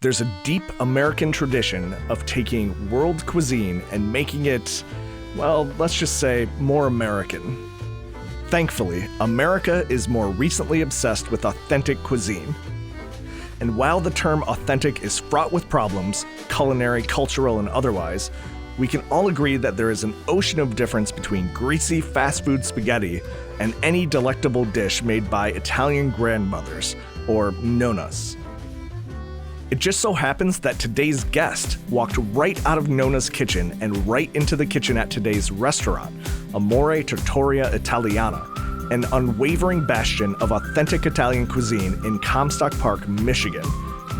There's a deep American tradition of taking world cuisine and making it, well, let's just say, more American. Thankfully, America is more recently obsessed with authentic cuisine. And while the term authentic is fraught with problems, culinary, cultural, and otherwise, we can all agree that there is an ocean of difference between greasy fast food spaghetti and any delectable dish made by Italian grandmothers, or nonnas. It just so happens that today's guest walked right out of Nonna's kitchen and right into the kitchen at today's restaurant, Amore Trattoria Italiana, an unwavering bastion of authentic Italian cuisine in Comstock Park, Michigan.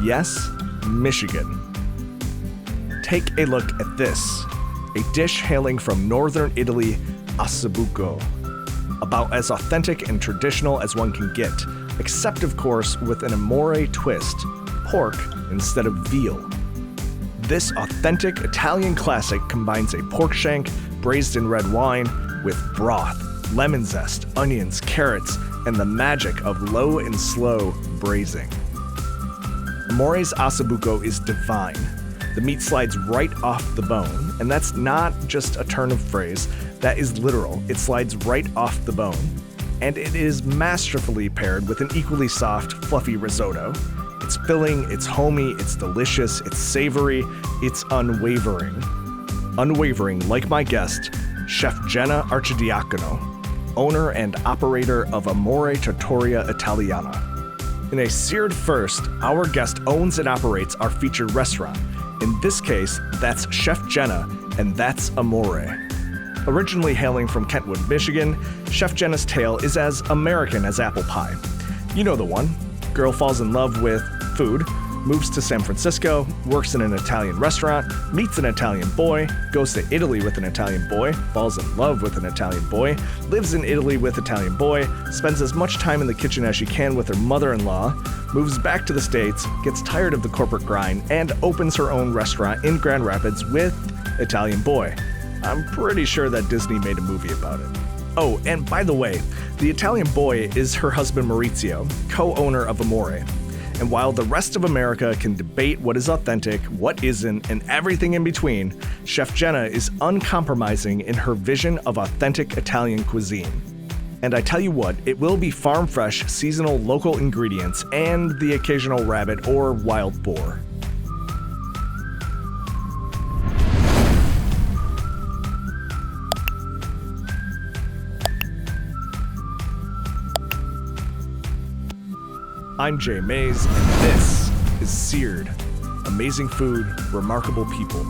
Yes, Michigan. Take a look at this, a dish hailing from northern Italy, osso buco. About as authentic and traditional as one can get, except of course with an amore twist, pork instead of veal. This authentic Italian classic combines a pork shank braised in red wine with broth, lemon zest, onions, carrots, and the magic of low and slow braising. Amore's osso buco is divine. The meat slides right off the bone, and that's not just a turn of phrase, that is literal. It slides right off the bone. And it is masterfully paired with an equally soft, fluffy risotto. It's filling, it's homey, it's delicious, it's savory, it's unwavering. Unwavering, like my guest, Chef Jenna Arcidiacono, owner and operator of Amore Trattoria Italiana. In a seared first, our guest owns and operates our featured restaurant. In this case, that's Chef Jenna, and that's Amore. Originally hailing from Kentwood, Michigan, Chef Jenna's tale is as American as apple pie. You know the one. Girl falls in love with food, moves to San Francisco, works in an Italian restaurant, meets an Italian boy, goes to Italy with an Italian boy, falls in love with an Italian boy, lives in Italy with Italian boy, spends as much time in the kitchen as she can with her mother-in-law, moves back to the States, gets tired of the corporate grind, and opens her own restaurant in Grand Rapids with Italian boy. I'm pretty sure that Disney made a movie about it. Oh, and by the way, the Italian boy is her husband Maurizio, co-owner of Amore. And while the rest of America can debate what is authentic, what isn't, and everything in between, Chef Jenna is uncompromising in her vision of authentic Italian cuisine. And I tell you what, it will be farm-fresh, seasonal, local ingredients, and the occasional rabbit or wild boar. I'm Jay Mays, and this is Seared. Amazing food, remarkable people.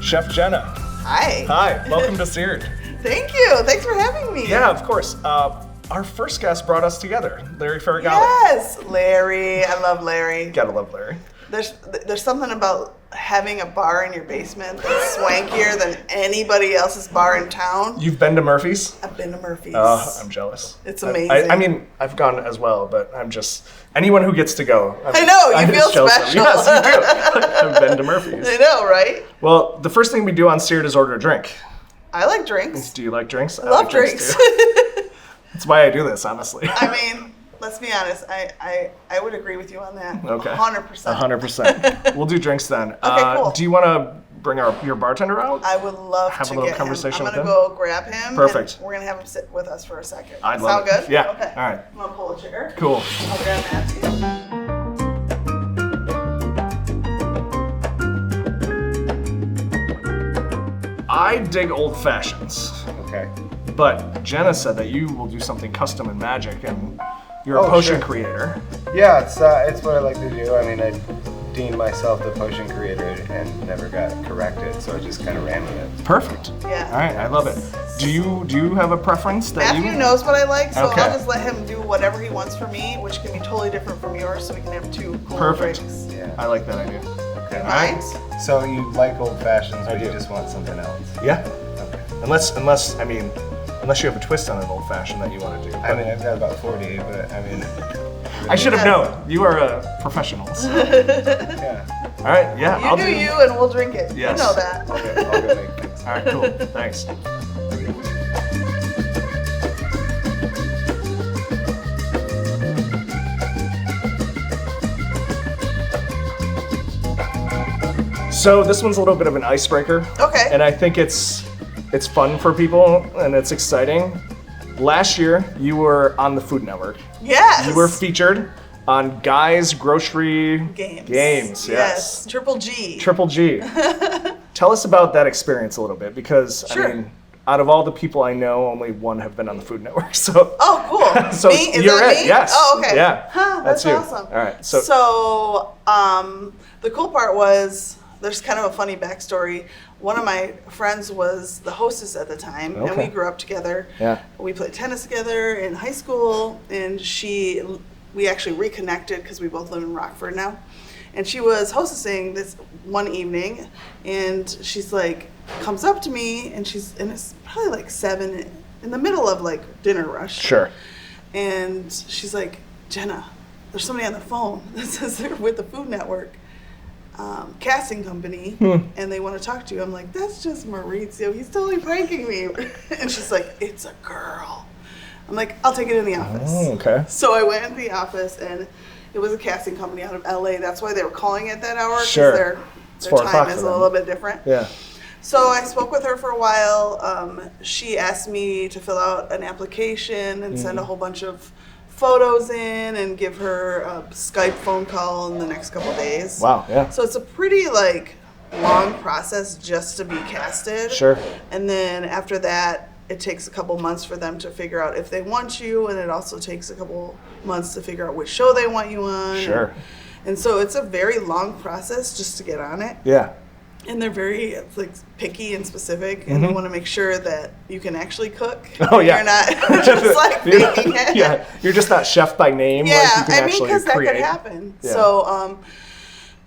Chef Jenna. Hi. Hi, welcome to Seared. Thank you. Thanks for having me. Yeah, of course. Our first guest brought us together, Larry Ferragamo. Yes, Larry. I love Larry. Gotta love Larry. There's something about having a bar in your basement that's swankier than anybody else's bar in town. You've been to Murphy's? I've been to Murphy's. Oh, I'm jealous. It's amazing. I mean, I've gone as well, but I'm just, anyone who gets to go. I know, you feel special. Yes, you do. I've been to Murphy's. I know, right? Well, the first thing we do on Seared is order a drink. I like drinks. Do you like drinks? I love drinks. Too. That's why I do this, honestly. I mean, let's be honest. I would agree with you on that. Okay. 100%. 100%. We'll do drinks then. Okay, cool. Do you want to bring your bartender out? I would love to have a little get conversation him. with I'm him. going to go grab him. Perfect. And we're going to have him sit with us for a second. I'd love Sound it. good? Yeah. Okay. All right. I'm going to pull a chair. Cool. I'll grab that. I dig old fashions. Okay. But Jenna said that you will do something custom and magic, and you're a potion creator. Yeah, it's what I like to do. I mean, I deemed myself the potion creator and never got corrected, so I just kind of ran with it. Perfect. Yeah. All right, I love it. Do you have a preference that Matthew knows what I like, so Okay. I'll just let him do whatever he wants for me, which can be totally different from yours, so we can have two cool Perfect. drinks. Yeah. I like that idea. Okay. All right. Nice. So you like old fashions, but I you do. just want something else. Yeah. Okay. Unless you have a twist on an old fashioned that you want to do. I mean, I've got about 40, but I mean. I should have known. You are a professional. So. Yeah. All right. Yeah. You I'll do you, and we'll drink it. Yes. You know that. Okay, I'll go make things. All right. Cool. Thanks. So this one's a little bit of an icebreaker. Okay. And I think it's fun for people and it's exciting. Last year, you were on the Food Network. Yes. You were featured on Guy's Grocery Games. Yes. Triple G. Triple G. Tell us about that experience a little bit, because Sure. I mean, out of all the people I know, only one have been on the Food Network. So. Oh, cool. So me? Is you're that it. me? Yes. Oh, okay. Yeah. Huh, that's you. awesome. All right. So the cool part was, there's kind of a funny backstory. One of my friends was the hostess at the time, and we grew up together. Yeah. We played tennis together in high school, and we actually reconnected because we both live in Rockford now. And she was hostessing this one evening, and she's like, comes up to me, and it's probably like 7 in the middle of like dinner rush. Sure. And she's like, Jenna, there's somebody on the phone that says they're with the Food Network casting company, and they want to talk to you. I'm like, that's just Maurizio. He's totally pranking me. And she's like, it's a girl. I'm like, I'll take it in the office. Oh, okay. So I went in the office, and it was a casting company out of LA. That's why they were calling it that hour, because Sure. their It's 4 o'clock time is for a them. little bit different. Yeah. So I spoke with her for a while. She asked me to fill out an application and send a whole bunch of photos in and give her a Skype phone call in the next couple days. Wow. Yeah. So it's a pretty long process just to be casted. Sure. And then after that, it takes a couple months for them to figure out if they want you, and it also takes a couple months to figure out which show they want you on. Sure. And so it's a very long process just to get on it. Yeah. And they're very picky and specific, and they want to make sure that you can actually cook. Oh, yeah. You're not just faking it. Yeah. You're just not chef by name. Yeah, Like you can I mean, actually because that create. could happen. Yeah.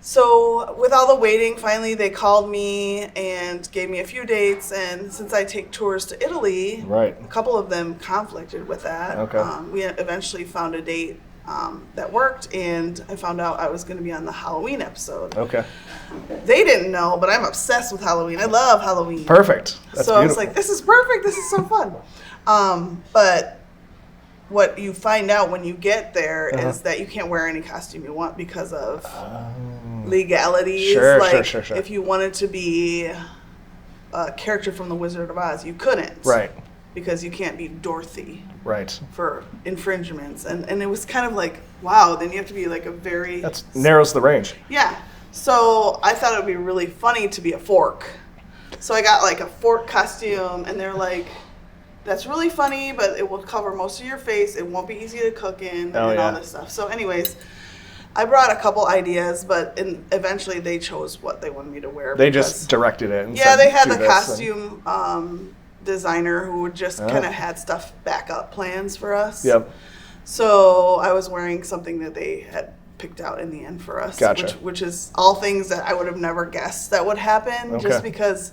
So with all the waiting, finally they called me and gave me a few dates. And since I take tours to Italy, Right. a couple of them conflicted with that. Okay. We eventually found a date that worked, and I found out I was going to be on the Halloween episode. Okay. They didn't know, but I'm obsessed with Halloween. I love Halloween. Perfect. That's So I was beautiful. like, this is perfect. This is so fun. But what you find out when you get there is that you can't wear any costume you want because of legalities. Sure. If you wanted to be a character from The Wizard of Oz, you couldn't. Right. Because you can't be Dorothy Right. for infringements. And it was kind of like, wow, then you have to be like a very... That narrows the range. Yeah. So I thought it would be really funny to be a fork. So I got like a fork costume, and they're like, that's really funny, but it will cover most of your face. It won't be easy to cook in and all this stuff. So anyways, I brought a couple ideas, but eventually they chose what they wanted me to wear. They just directed it. And yeah, said, they had "Do the this," costume designer who just kind of had stuff backup plans for us. Yep. So I was wearing something that they had picked out in the end for us. Gotcha. Which is all things that I would have never guessed that would happen, Okay. just because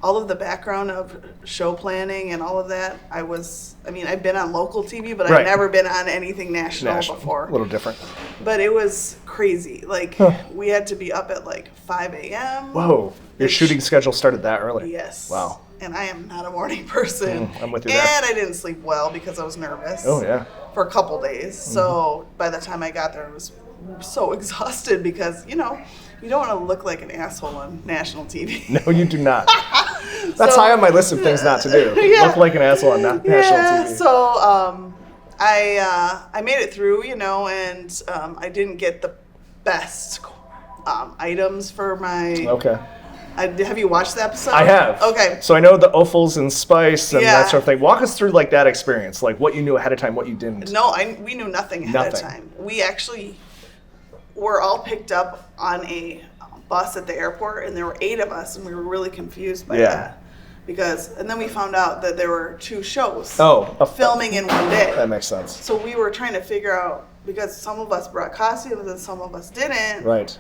all of the background of show planning and all of that, I've been on local TV, but Right. I've never been on anything national before. A little different. But it was crazy. We had to be up at 5 a.m. Whoa. Your shooting schedule started that early? Yes. Wow. And I am not a morning person. I'm with you and there. I didn't sleep well because I was nervous. Oh, yeah. For a couple days. So by the time I got there, I was so exhausted because, you don't want to look like an asshole on national TV. No, you do not. That's high on my list of things not to do. Yeah. Look like an asshole on national TV. So I made it through, and I didn't get the best items for my... Okay. have you watched the episode? I have. Okay. So I know the offals and spice and Yeah. that sort of thing. Walk us through that experience, what you knew ahead of time, what you didn't. No, we knew nothing ahead of Nothing. time. We actually were all picked up on a bus at the airport, and there were 8 of us, and we were really confused by that. And then we found out that there were 2 shows filming in one day. That makes sense. So we were trying to figure out, because some of us brought costumes and some of us didn't, Right.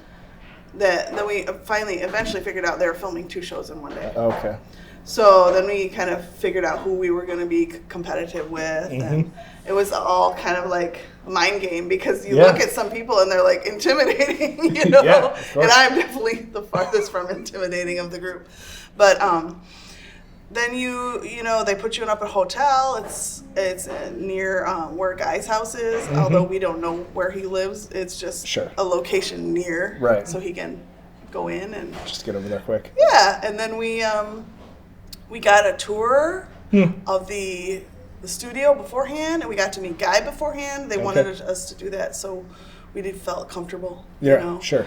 then we eventually figured out they were filming 2 shows in one day. Okay. So then we kind of figured out who we were going to be competitive with. And it was all kind of like a mind game, because you look at some people and they're intimidating, Yeah, of course. and I'm definitely the farthest from intimidating of the group. But then they put you up at a hotel. It's near where Guy's house is, although we don't know where he lives. It's just a location near, Right. so he can go in and Just get over there quick. yeah. And then we got a tour of the studio beforehand, and we got to meet Guy beforehand. They wanted us to do that, so we felt comfortable. Yeah, you know? sure.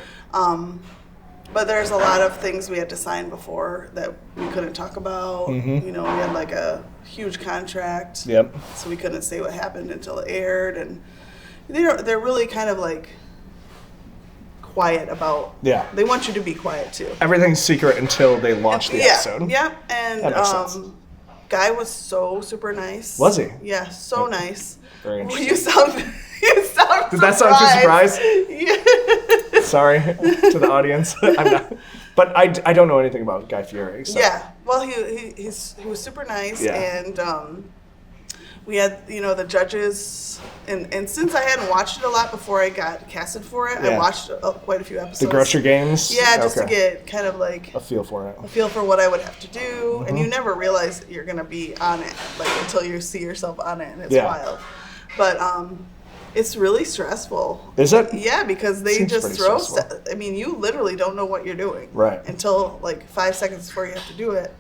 But there's a lot of things we had to sign before that we couldn't talk about. Mm-hmm. You know, we had like a huge contract. Yep. So we couldn't say what happened until it aired, and they're really kind of like quiet about. Yeah. They want you to be quiet too. Everything's secret until they launch the episode. Yeah. And that makes sense. Guy was so super nice. Was he? Yeah, so nice. Very interesting. You sound Did that sound too surprised? Yeah. Sorry to the audience. I'm not. But I don't know anything about Guy Fieri. So. Yeah. Well, he was super nice, and we had the judges, and since I hadn't watched it a lot before I got casted for it, I watched quite a few episodes. The grocery games. Yeah, just to get kind of like a feel for it. A feel for what I would have to do, and you never realize that you're gonna be on it like until you see yourself on it, and it's wild. But it's really stressful. Is it? Yeah, because they Seems just throw stressful. I mean, you literally don't know what you're doing. Right. Until like 5 seconds before you have to do it.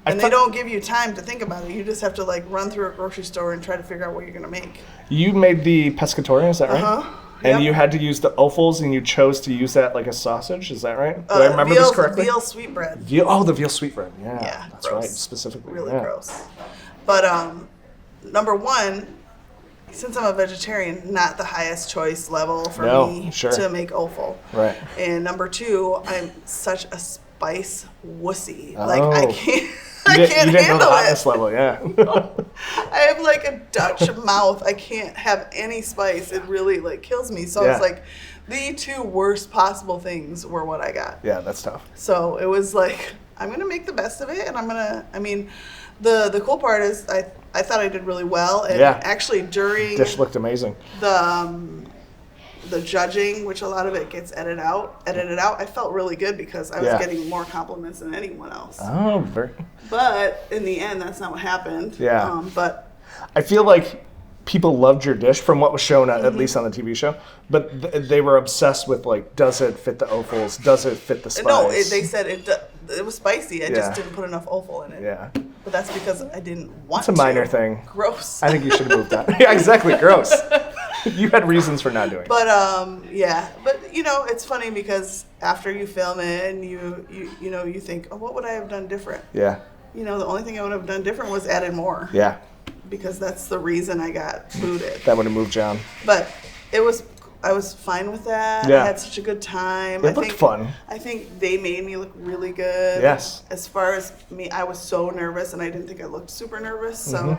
And they don't give you time to think about it. You just have to like run through a grocery store and try to figure out what you're going to make. You made the pescatore, is that right? Uh-huh. And you had to use the offals, and you chose to use that like a sausage. Is that right? Do I remember this correctly? Veal sweetbread. The veal sweetbread. Yeah, that's gross. right. Specifically, really gross. But number one, since I'm a vegetarian, not the highest choice level for me to make offal. Right. And number two, I'm such a spice wussy. Oh. Like I can't. You didn't handle know the hotness it. level, yeah. I have like a Dutch mouth. I can't have any spice. It really like kills me. So it's like the two worst possible things were what I got. Yeah, that's tough. So it was like, I'm gonna make the best of it, and the cool part is I thought I did really well, and actually during dish looked amazing. The judging, which a lot of it gets edited out, I felt really good because I was getting more compliments than anyone else. Oh, very. But in the end, that's not what happened. Yeah. But I feel like people loved your dish from what was shown, at least on the TV show. But they were obsessed with like, does it fit the offals? Does it fit the spice? No, they said it was spicy. I just didn't put enough offal in it. Yeah. But that's because I didn't want to. It's a minor thing. Gross. I think you should have moved that. Yeah, exactly. Gross. You had reasons for not doing it. But but it's funny because after you film it and you think, oh, what would I have done different? Yeah. The only thing I would have done different was added more. Yeah. Because that's the reason I got booted. That would have moved John. But I was fine with that. Yeah. I had such a good time. It looked fun. I think they made me look really good. Yes. As far as me, I was so nervous, and I didn't think I looked super nervous. So,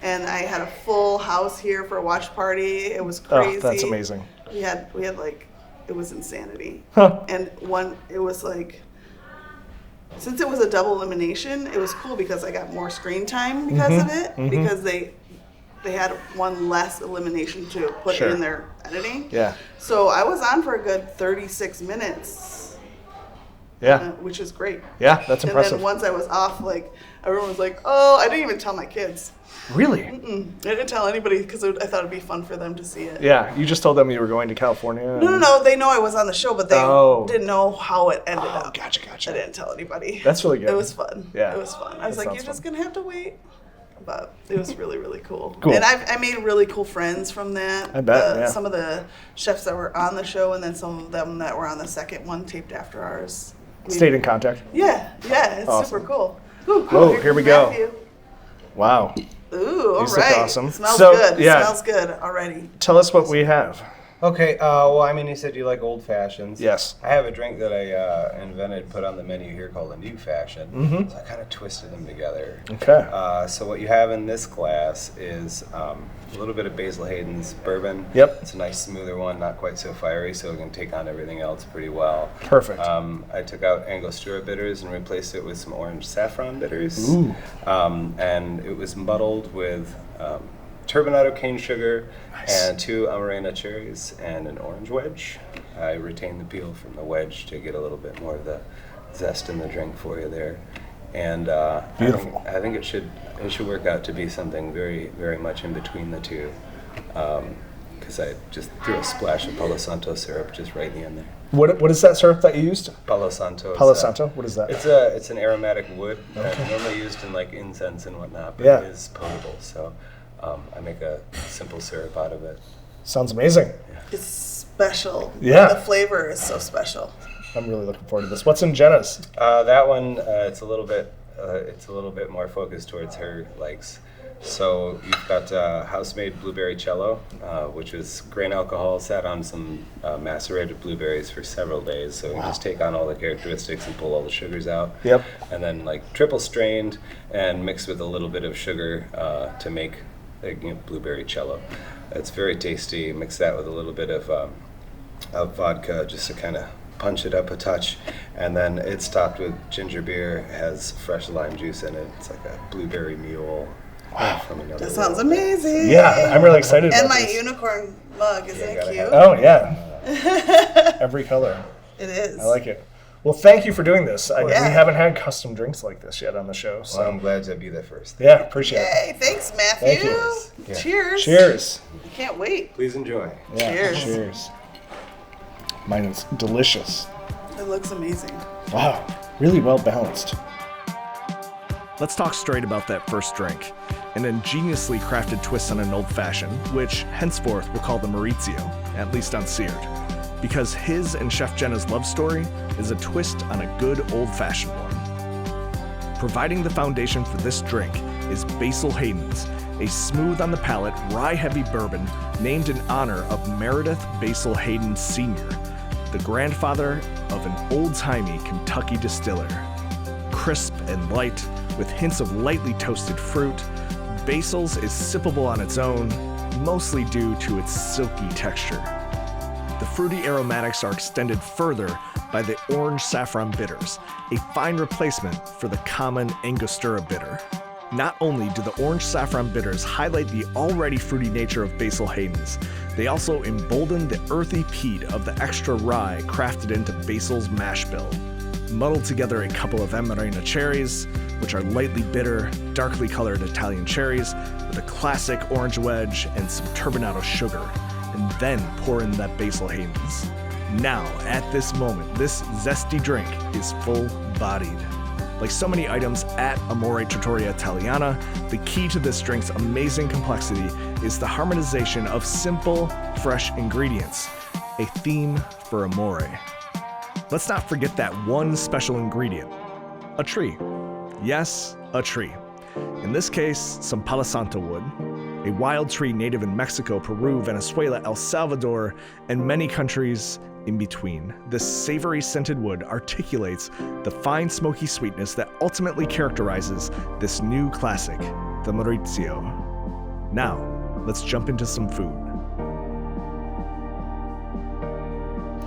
and I had a full house here for a watch party. It was crazy. Oh, that's amazing. We had like, it was insanity. Huh. And it was like, since it was a double elimination, it was cool because I got more screen time because of it. Because they had one less elimination to put in their editing. Yeah. So I was on for a good 36 minutes. Yeah. Which is great. Yeah, that's impressive. And then once I was off, like, everyone was like, oh, I didn't even tell my kids. Really? I didn't tell anybody because I thought it'd be fun for them to see it. Yeah, you just told them you were going to California. No, they know I was on the show, but they didn't know how it ended up. Gotcha. I didn't tell anybody. That's really good. It was fun. Yeah. It was fun. I was like, you're just going to have to wait. But it was really, really cool. Cool. And I made really cool friends from that. I bet, Some of the chefs that were on the show, and then some of them that were on the second one taped after ours. Stayed in contact. Yeah, it's awesome. super cool. Ooh, Whoa, here we go. Matthew. Wow. Ooh, all These right. look awesome. Smells So, good. yeah. Smells good already. Tell us what we have. Okay, well, I mean, you said you like old fashions. Yes. I have a drink that I invented, put on the menu here called a new fashion. So I kind of twisted them together. Okay. So what you have in this glass is a little bit of Basil Hayden's bourbon. Yep. It's a nice smoother one, not quite so fiery, so it can take on everything else pretty well. Perfect. I took out Angostura bitters and replaced it with some orange saffron bitters. Ooh. And it was muddled with turbinado cane sugar, and 2 Amarena cherries, and an orange wedge. I retained the peel from the wedge to get a little bit more of the zest in the drink for you there. And Beautiful. I think it should work out to be something very, very much in between the two. because I just threw a splash of Palo Santo syrup just right in the end there. What is that syrup that you used? Palo Santo. Palo Santo? What is that? It's an aromatic wood normally used in like incense and whatnot, but Yeah. it is potable. So I make a simple syrup out of it. Sounds amazing. It's special. Yeah. The flavor is so special. I'm really looking forward to this. What's in Jenna's? That one, it's a little bit more focused towards her likes. So you've got house-made blueberry cello, which is grain alcohol sat on some macerated blueberries for several days. So you just take on all the characteristics and pull all the sugars out. Yep. And then like triple strained and mixed with a little bit of sugar to make blueberry cello. It's very tasty. Mix that with a little bit of vodka just to kind of punch it up a touch, and then it's topped with ginger beer. It has fresh lime juice in it. It's like a blueberry mule. Wow. From another That sounds world. amazing. Yeah, I'm really excited And about my this. unicorn mug, isn't it cute? Oh, yeah. Every color. It is. I like it. Well, thank you for doing this. We Yeah. haven't had custom drinks like this yet on the show. So Well, I'm glad to be there first. yeah, appreciate it. Yay, thanks, Matthew. Thank you. Yeah. Cheers. Cheers. I can't wait. Please enjoy. Yeah, Cheers. Cheers. Mine is delicious. It looks amazing. Wow, really well balanced. Let's talk straight about that first drink. An ingeniously crafted twist on an old-fashioned, which henceforth we'll call the Maurizio, at least on Seared, because his and Chef Jenna's love story is a twist on a good old-fashioned one. Providing the foundation for this drink is Basil Hayden's, a smooth-on-the-palate, rye-heavy bourbon named in honor of Meredith Basil Hayden Sr., the grandfather of an old-timey Kentucky distiller. Crisp and light, with hints of lightly toasted fruit, Basil's is sippable on its own, mostly due to its silky texture. The fruity aromatics are extended further by the orange saffron bitters, a fine replacement for the common Angostura bitter. Not only do the orange saffron bitters highlight the already fruity nature of Basil Hayden's, they also embolden the earthy peat of the extra rye crafted into Basil's mash bill. Muddle together a couple of Amarena cherries, which are lightly bitter, darkly colored Italian cherries, with a classic orange wedge and some turbinado sugar, and then pour in that Basil Hayden's. Now, at this moment, this zesty drink is full-bodied. Like so many items at Amore Trattoria Italiana, the key to this drink's amazing complexity is the harmonization of simple, fresh ingredients, a theme for Amore. Let's not forget that one special ingredient, a tree. Yes, a tree. In this case, some Palo Santo wood, a wild tree native in Mexico, Peru, Venezuela, El Salvador, and many countries in between. This savory scented wood articulates the fine smoky sweetness that ultimately characterizes this new classic, the Maurizio. Now, let's jump into some food.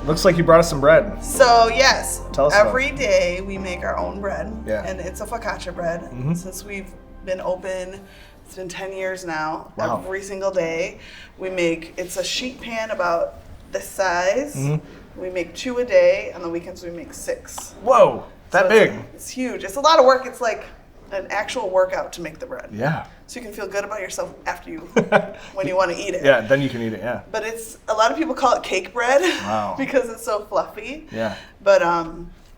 Looks like you brought us some bread. So yes, Tell us about every day we make our own bread, Yeah. and it's a focaccia bread. Since we've been open, it's been 10 years now. Wow. Every single day we make. It's a sheet pan about this size. We make 2 a day. On the weekends we make 6. Whoa, that So big. It's huge. It's a lot of work. It's like an actual workout to make the bread. Yeah. So you can feel good about yourself after you, when you want to eat it. Yeah, then you can eat it, yeah. But it's, a lot of people call it cake bread. Wow. Because it's so fluffy. Yeah. But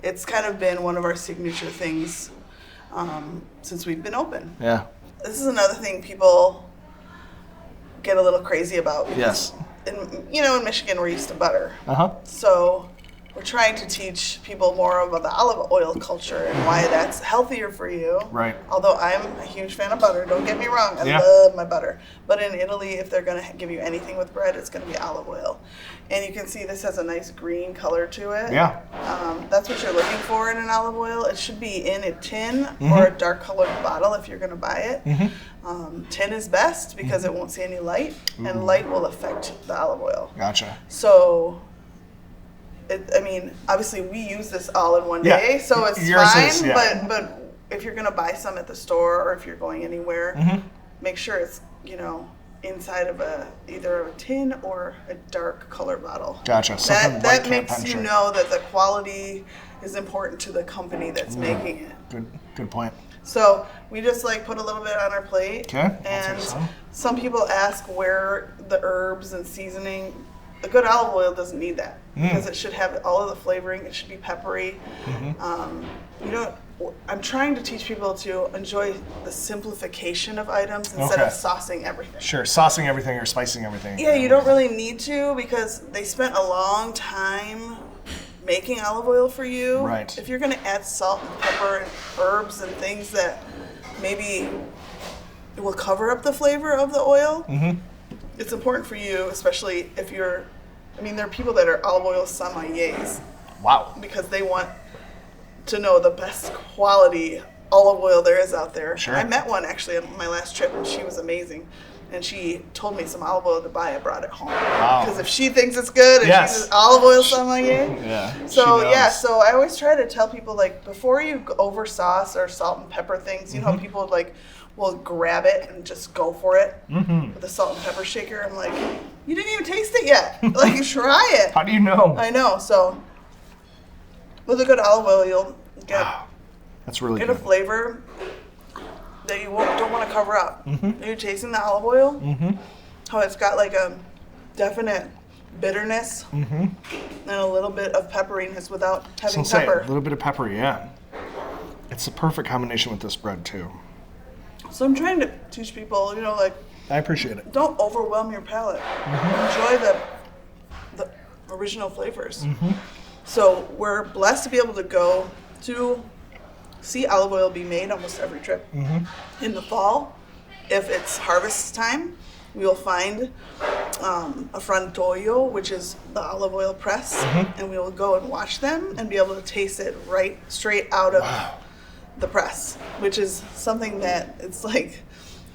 it's kind of been one of our signature things since we've been open. Yeah. This is another thing people get a little crazy about. Yes. In Michigan, we're used to butter. Uh-huh. So we're trying to teach people more about the olive oil culture and why that's healthier for you. Right. Although I'm a huge fan of butter, don't get me wrong, I Yeah. love my butter. But in Italy, if they're going to give you anything with bread, it's going to be olive oil. And you can see this has a nice green color to it. Yeah. That's what you're looking for in an olive oil. It should be in a tin or a dark colored bottle if you're going to buy it. Tin is best because it won't see any light, and light will affect the olive oil. Gotcha. So, obviously we use this all in one Yeah. day, so it's Yours fine. is, yeah. But if you're gonna buy some at the store or if you're going anywhere, make sure it's inside of either a tin or a dark color bottle. Gotcha. Something light That can't makes you penetrate. know that the quality is important to the company that's making it. Good point. So we just like put a little bit on our plate. Okay. And some people ask where the herbs and seasoning. A good olive oil doesn't need that because it should have all of the flavoring. It should be peppery. I'm trying to teach people to enjoy the simplification of items instead of saucing everything. Sure, saucing everything or spicing everything. Yeah, you don't really need to because they spent a long time making olive oil for you. Right. If you're going to add salt and pepper and herbs and things that maybe will cover up the flavor of the oil, it's important for you, especially if you're, there are people that are olive oil sommeliers. Wow. Because they want to know the best quality olive oil there is out there. Sure. I met one actually on my last trip, and she was amazing. And she told me some olive oil to buy. I brought it home. Wow. Because if she thinks it's good, and she's an olive oil sommelier. So I always try to tell people, like, before you over sauce or salt and pepper things, you know, people like will grab it and just go for it with the salt and pepper shaker. I'm like, you didn't even taste it yet. Like, try it. How do you know? I know. So with a good olive oil, you'll get That's really a good. flavor that you don't want to cover up. You're tasting the olive oil, how it's got like a definite bitterness and a little bit of pepperiness without having pepper. A little bit of pepper, yeah. It's a perfect combination with this bread too. So I'm trying to teach people, like, I appreciate it. don't overwhelm your palate. Enjoy the original flavors. So we're blessed to be able to go to see olive oil be made almost every trip. In the fall, if it's harvest time, we will find a frantoio, which is the olive oil press, and we will go and watch them and be able to taste it right straight out of the press, which is something that it's like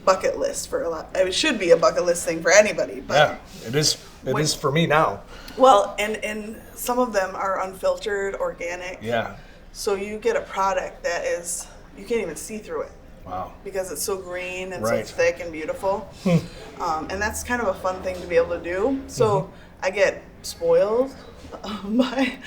bucket list for a lot. It should be a bucket list thing for anybody. But yeah, it is. It is for me now. Well, and some of them are unfiltered, organic. Yeah. So you get a product that is, you can't even see through it. Wow. Because it's so green and so thick and beautiful. And that's kind of a fun thing to be able to do. So I get spoiled by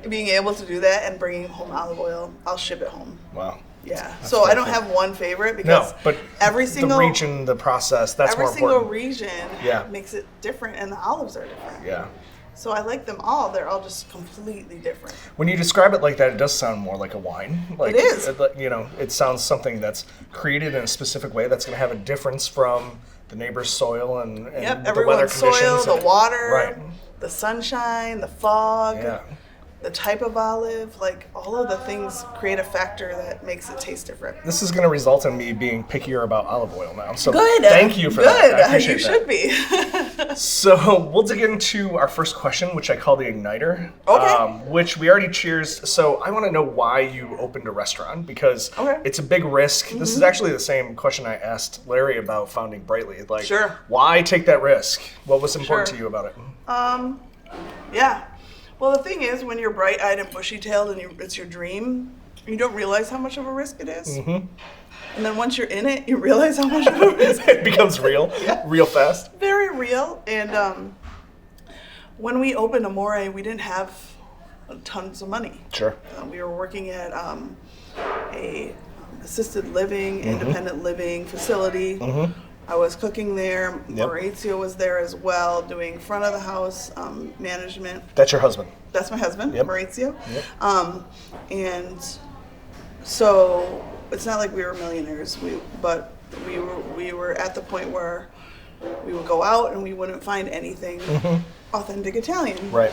being able to do that and bringing home olive oil. I'll ship it home. Wow. Yeah. So I don't have one favorite because but every single the region, the process, that's more important. Every single region makes it different, and the olives are different. Yeah. So I like them all. They're all just completely different. When you describe it like that, it does sound more like a wine. Like, it is. It sounds something that's created in a specific way that's going to have a difference from the neighbor's soil and the weather everyone's conditions. Soil, the water, right. The sunshine, the fog. Yeah. The type of olive, like all of the things create a factor that makes it taste different. This is going to result in me being pickier about olive oil now. So good. Thank you for that. I appreciate you should be. So we'll dig into our first question, which I call the igniter. Okay. Which we already cheers. So I want to know why you opened a restaurant, because it's a big risk. This is actually the same question I asked Larry about founding Brightly. Like, why take that risk? What was important to you about it? Yeah. Well, the thing is, when you're bright-eyed and bushy-tailed and it's your dream, you don't realize how much of a risk it is. And then once you're in it, you realize how much of a risk it becomes real, real fast. Very real. And when we opened Amore, we didn't have tons of money. Sure. We were working at a assisted living, independent living facility. I was cooking there. Maurizio was there as well, doing front of the house management. That's your husband? That's my husband, Maurizio. And so it's not like we were millionaires, but we were at the point where we would go out and we wouldn't find anything authentic Italian. Right.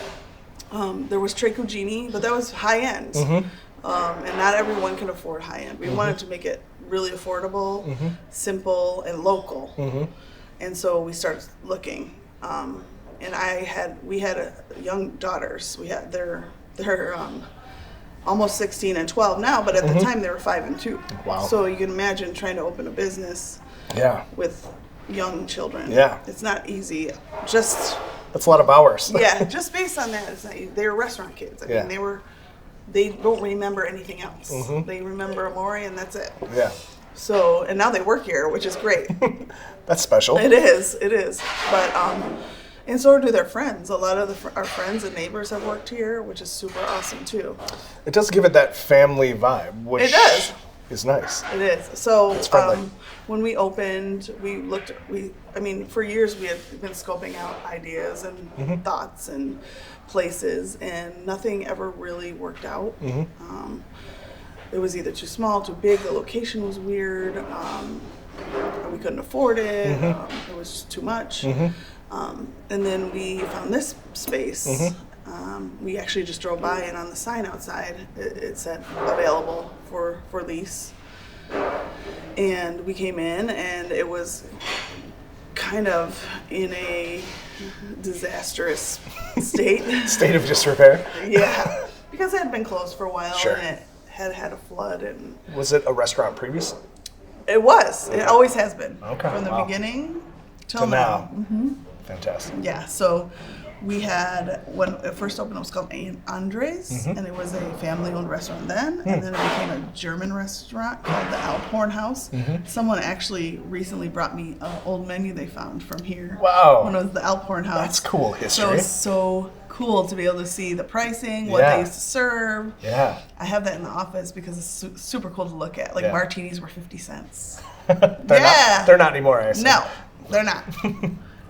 There was Tre Cugini, but that was high end. And not everyone can afford high end. We wanted to make it really affordable, simple, and local. And so we started looking. And we had young daughters. We had they're almost 16 and 12 now, but at the time they were 5 and 2. Wow. So you can imagine trying to open a business with young children. Yeah. It's not easy. That's a lot of hours. Just based on that, it's not easy. They were restaurant kids. I mean, they don't remember anything else. They remember Amore and that's it. Yeah. So, and now they work here, which is great. That's special. It is. But, and so do their friends. A lot of our friends and neighbors have worked here, which is super awesome too. It does give it that family vibe, which it does. is nice. It is. So It's friendly. when we opened, for years we had been scoping out ideas and thoughts and places, and nothing ever really worked out. It was either too small, too big, the location was weird, we couldn't afford it, it was just too much. And then we found this space. We actually just drove by, and on the sign outside it said available for lease. And we came in, and it was kind of in a disastrous state. State of disrepair? Yeah, because it had been closed for a while, Sure. and it had a flood. And Was it a restaurant previously? it was. It always has been. Okay, From the wow. beginning till To now. now. Fantastic. Yeah, so we had, when it first opened, it was called Andres, and it was a family-owned restaurant then, and then it became a German restaurant called the Alphorn House. Someone actually recently brought me an old menu they found from here. Wow. When it was the Alphorn House. That's cool So history. it's so cool to be able to see the pricing, what Yeah. they used to serve. Yeah. I have that in the office because it's super cool to look at. Like Yeah. martinis were 50 cents. They're not anymore, I assume. No, they're not.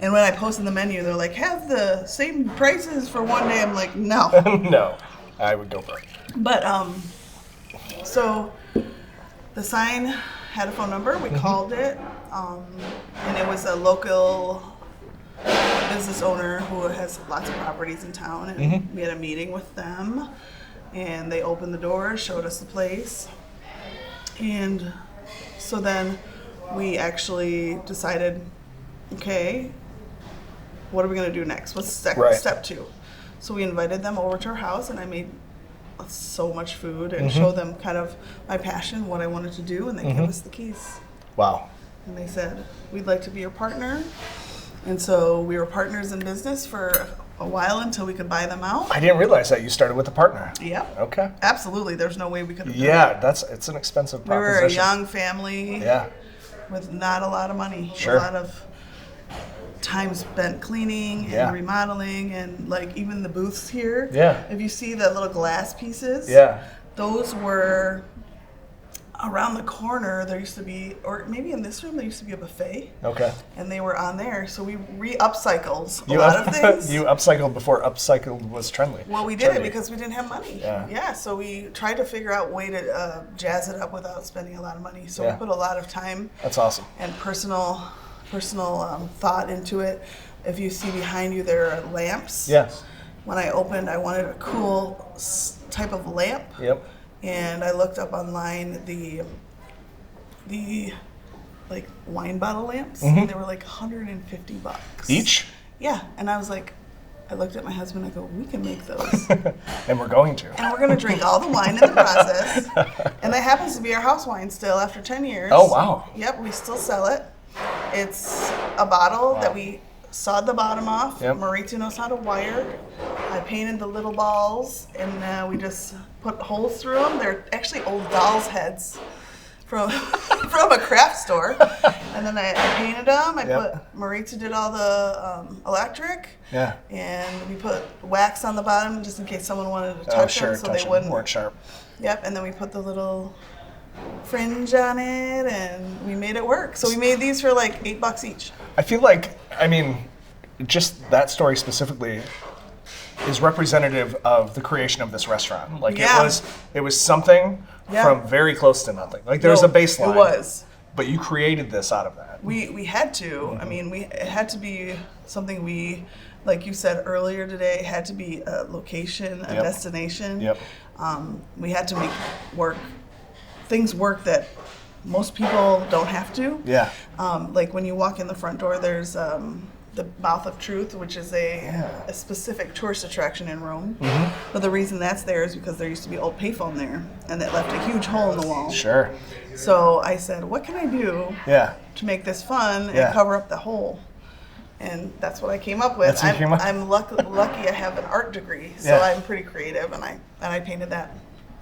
And when I posted the menu, they're like, have the same prices for one day. I'm like, no. No. I would go for it. But, so the sign had a phone number. We called it. And it was a local business owner who has lots of properties in town. And we had a meeting with them. And they opened the doors, showed us the place. And so then we actually decided, okay, what are we going to do next? What's step 2? So we invited them over to our house, and I made so much food and showed them kind of my passion, what I wanted to do, and they gave us the keys. Wow. And they said, we'd like to be your partner. And so we were partners in business for a while until we could buy them out. I didn't realize that you started with a partner. Yep. Okay. Absolutely. There's no way we could have done Yeah, it. it's an expensive We were proposition. a young family Yeah. with not a lot of money. Sure. A lot of time spent cleaning Yeah. and remodeling, and like even the booths here. Yeah. If you see the little glass pieces, Yeah. those were around the corner. There used to be, or maybe in this room, there used to be a buffet, Okay. and they were on there. So we upcycled a lot of things. You upcycled before upcycled was trendy. Well, we did it Trendy. because we didn't have money. Yeah. So we tried to figure out a way to jazz it up without spending a lot of money. So Yeah. we put a lot of time That's awesome. and personal thought into it. If you see behind you, there are lamps. Yes. When I opened, I wanted a cool type of lamp, Yep. and I looked up online the like wine bottle lamps, and they were like $150 Each? Yeah, and I was like, I looked at my husband. I go, we can make those. And we're going to. And we're going to drink all the wine in the process. And that happens to be our house wine still after 10 years. Oh, wow. Yep, we still sell it. It's a bottle that we sawed the bottom off. Yep. Maurizio knows how to wire. I painted the little balls, and we just put holes through them. They're actually old doll's heads from from a craft store. And then I painted them. Maurizio did all the electric. Yeah. And we put wax on the bottom just in case someone wanted to touch them, so they wouldn't. Weren't sharp. Yep, and then we put the little fringe on it, and we made it work. So we made these for like $8 each. I feel like, just that story specifically is representative of the creation of this restaurant. Like Yeah. it was something Yeah. from very close to nothing. Like there's a baseline. It was. But you created this out of that. We had to. I mean, it had to be something we, like you said earlier today, had to be a location, a destination. Yep. We had to make things work that most people don't have to. Yeah. Like when you walk in the front door, there's the Mouth of Truth, which is a specific tourist attraction in Rome. But the reason that's there is because there used to be old payphone there, and that left a huge hole in the wall. Sure. So I said, what can I do to make this fun and cover up the hole? And that's what I came up with. That's what you came up- I'm lucky I have an art degree, so I'm pretty creative, and I painted that.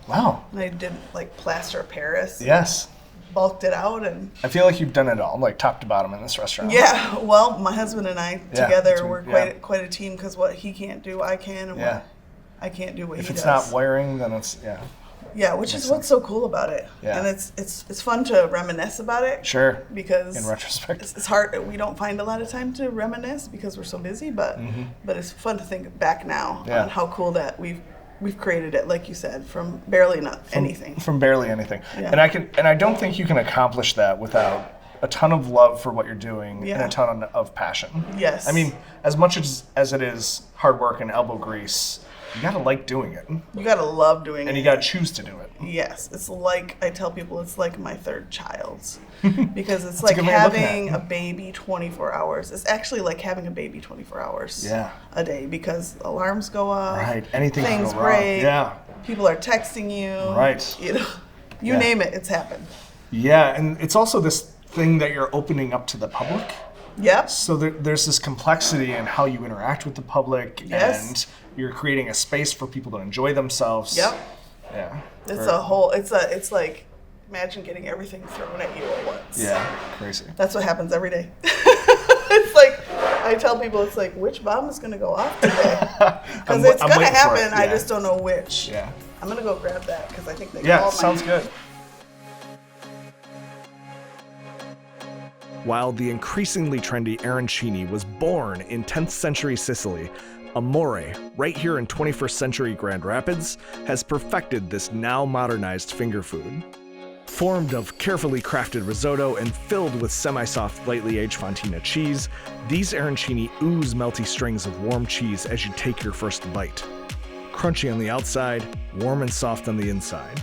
Wow. And I did like plaster of Paris. Yes. Bulked it out, and I feel like you've done it all, like top to bottom in this restaurant. yeah. Well, my husband and I together between- we're quite a team, because what he can't do, I can, and what I can't do, what If he it's does. not wiring, then it's Yeah, which is what's so cool about it. Yeah. And it's fun to reminisce about it. Sure. Because in retrospect, it's hard. We don't find a lot of time to reminisce because we're so busy. But it's fun to think back now on how cool that we've created it, like you said, from barely anything. From barely anything. Yeah. And I don't think you can accomplish that without a ton of love for what you're doing and a ton of passion. Yes. I mean, as much as it is hard work and elbow grease, you gotta like doing it. You gotta love doing it. And you gotta choose to do it. Yes. It's like, I tell people, it's like my third child's. Because it's like a good way of looking at having it. a baby 24 hours. It's actually like having a baby 24 hours a day, because alarms go off. Right. Anything can Things go wrong. break. Yeah. People are texting you. Right. You know, you name it, it's happened. Yeah, and it's also this thing that you're opening up to the public. Yep. So there's this complexity in how you interact with the public, and you're creating a space for people to enjoy themselves. Yep. Yeah. It's like, imagine getting everything thrown at you at once. Yeah, crazy. That's what happens every day. It's like, I tell people, it's like, which bomb is going to go off today? Because it's going to happen, I just don't know which. Yeah. I'm going to go grab that because I think they Yeah, called sounds good. While the increasingly trendy arancini was born in 10th century Sicily, Amore, right here in 21st century Grand Rapids, has perfected this now modernized finger food. Formed of carefully crafted risotto and filled with semi-soft, lightly aged fontina cheese, these arancini ooze melty strings of warm cheese as you take your first bite. Crunchy on the outside, warm and soft on the inside.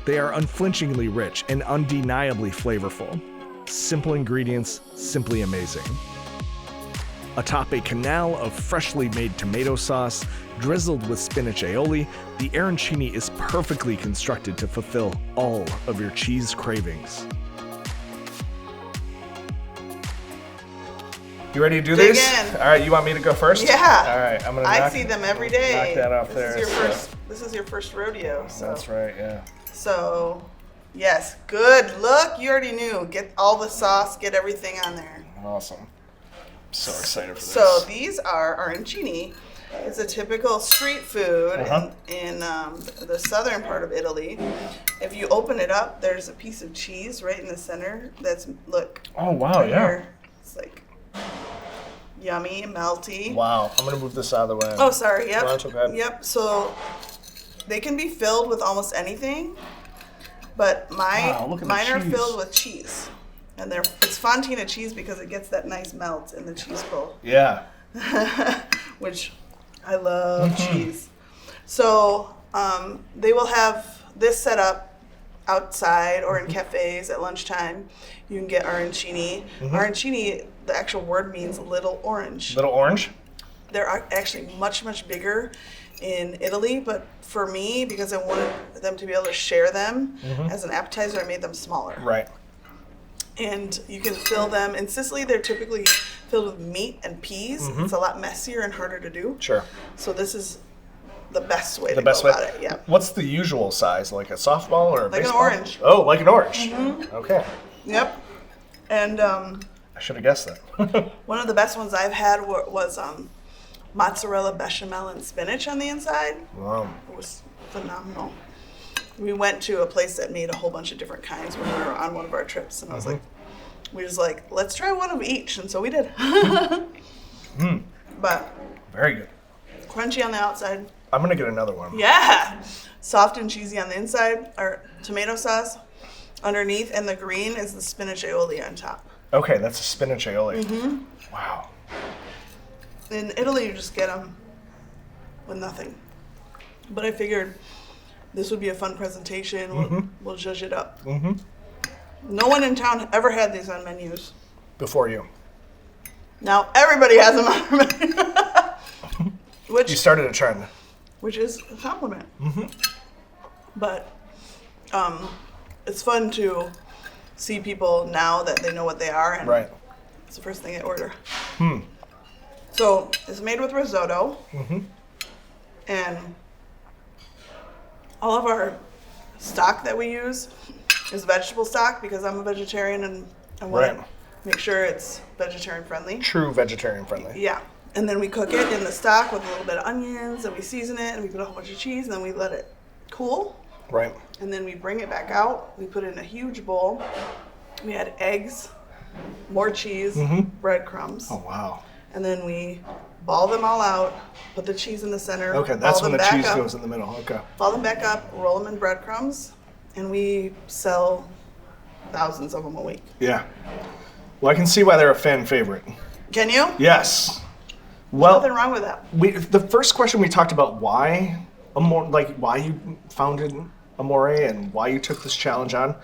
They are unflinchingly rich and undeniably flavorful. Simple ingredients, simply amazing. Atop a canal of freshly made tomato sauce, drizzled with spinach aioli, the arancini is perfectly constructed to fulfill all of your cheese cravings. You ready to do Dig these? in. All right, you want me to go first? Yeah. All right, I'm gonna. I see them every day. Knock that off there. This is your first rodeo. So. That's right. Yeah. So, yes, good. Look, you already knew. Get all the sauce, get everything on there. Awesome. So excited for this. So these are arancini. It's a typical street food in the southern part of Italy. If you open it up, there's a piece of cheese right in the center. Look. Oh wow! Right Yeah. here. It's like yummy, melty. Wow. I'm gonna move this out of the way. Oh, sorry. Yep. No, it's okay. Yep. So they can be filled with almost anything, but mine are filled with cheese, and it's fontina cheese because it gets that nice melt in the cheese bowl. Yeah. Which I love cheese. So they will have this set up outside or in cafes at lunchtime. You can get arancini. Arancini, the actual word means little orange. Little orange. They're actually much, much bigger in Italy, but for me, because I wanted them to be able to share them as an appetizer, I made them smaller. Right. And you can fill them. In Sicily, they're typically filled with meat and peas. It's a lot messier and harder to do. Sure. So this is the best way to go about it. Yeah. What's the usual size? Like a softball or a Like an baseball? orange. Oh, like an orange. Okay. Yep. And I should have guessed that. one of the best ones I've had was mozzarella bechamel and spinach on the inside. Wow. It was phenomenal. We went to a place that made a whole bunch of different kinds when we were on one of our trips, and I was like, let's try one of each, and so we did. But very good. Crunchy on the outside. I'm gonna get another one. Yeah. Soft and cheesy on the inside, or tomato sauce underneath, and the green is the spinach aioli on top. Okay, that's a spinach aioli. Wow. In Italy, you just get them with nothing. But I figured this would be a fun presentation. We'll judge it up. No one in town ever had these on menus. Before you. Now everybody has them on their menu. Which You started a trend. Which is a compliment. But it's fun to see people now that they know what they are, and Right. it's the first thing I order. So it's made with risotto, and all of our stock that we use is vegetable stock because I'm a vegetarian and I want to make sure it's vegetarian friendly. True vegetarian friendly. Yeah. And then we cook it in the stock with a little bit of onions, and we season it, and we put a whole bunch of cheese, and then we let it cool. Right. And then we bring it back out. We put it in a huge bowl. We add eggs, more cheese, breadcrumbs. Oh, wow. And then we ball them all out, put the cheese in the center. Okay, that's ball when them the back cheese up, goes in the middle. Okay. Ball them back up, roll them in breadcrumbs, and we sell thousands of them a week. Yeah. Well, I can see why they're a fan favorite. Can you? Yes. Well, Nothing wrong with that. the first question we talked about why why you founded Amore and why you took this challenge on.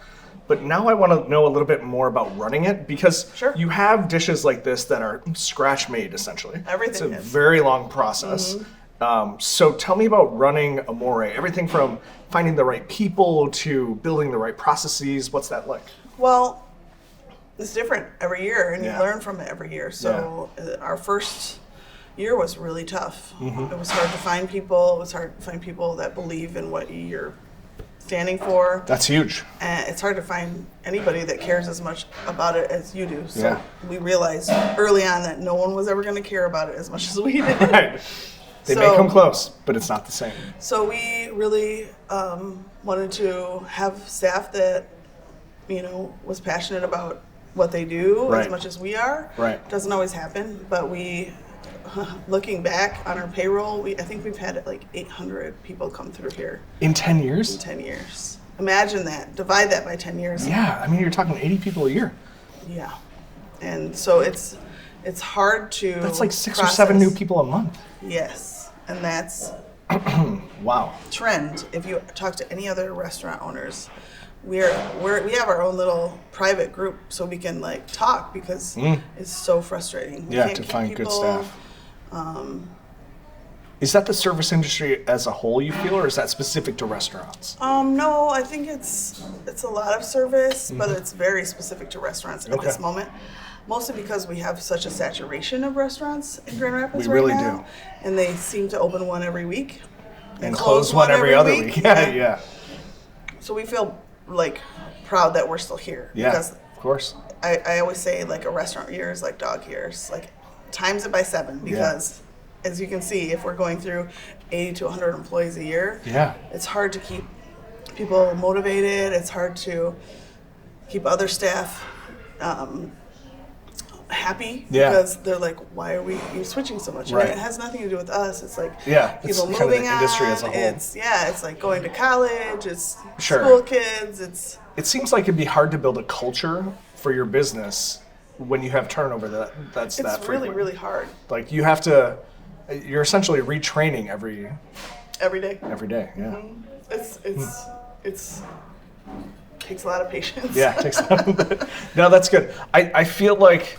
But now I want to know a little bit more about running it, because Sure. you have dishes like this that are scratch made essentially. Everything It's a is. very long process. So tell me about running Amore. Everything from finding the right people to building the right processes. What's that like? Well, it's different every year, and Yeah. you learn from it every year. So our first year was really tough. It was hard to find people. It was hard to find people that believe in what you're standing for. That's huge. And it's hard to find anybody that cares as much about it as you do. So Yeah. we realized early on that no one was ever going to care about it as much as we did. Right. They may So- come close, but it's not the same. So we really wanted to have staff that, was passionate about what they do Right. as much as we are. Right. Doesn't always happen, but we, looking back on our payroll, I think we've had like 800 people come through here In 10 in years? 10 years. Imagine that. Divide that by 10 years. Yeah, I mean, you're talking 80 people a year. Yeah. And so it's hard to That's like 6 or 7 new process. people a month. Yes. And that's Wow. trend. If you talk to any other restaurant owners, we have our own little private group so we can like talk, because it's so frustrating. We Yeah, can't to keep find good people- staff. Is that the service industry as a whole, you feel, or is that specific to restaurants? No, I think it's a lot of service, but it's very specific to restaurants at this Okay. moment. Mostly because we have such a saturation of restaurants in Grand Rapids We right really now, do. and they seem to open one every week And close one every other week. Yeah, yeah. So we feel like proud that we're still here. Yeah, Because of course. I always say like a restaurant year is like dog years. Like times it by 7, because as you can see, if we're going through 80 to 100 employees a year, Yeah. it's hard to keep people motivated. It's hard to keep other staff happy, Yeah. because they're like, why are you switching so much? Right. And it has nothing to do with us. It's like Yeah, it's people kind of the moving industry on. as a whole. It's like going to college. It's Sure. school kids. It seems like it'd be hard to build a culture for your business when you have turnover that's that It's really, frequent. really hard Like you're essentially retraining every every day. day. Yeah. It's takes a lot of patience. Yeah, it takes No, that's good. I feel like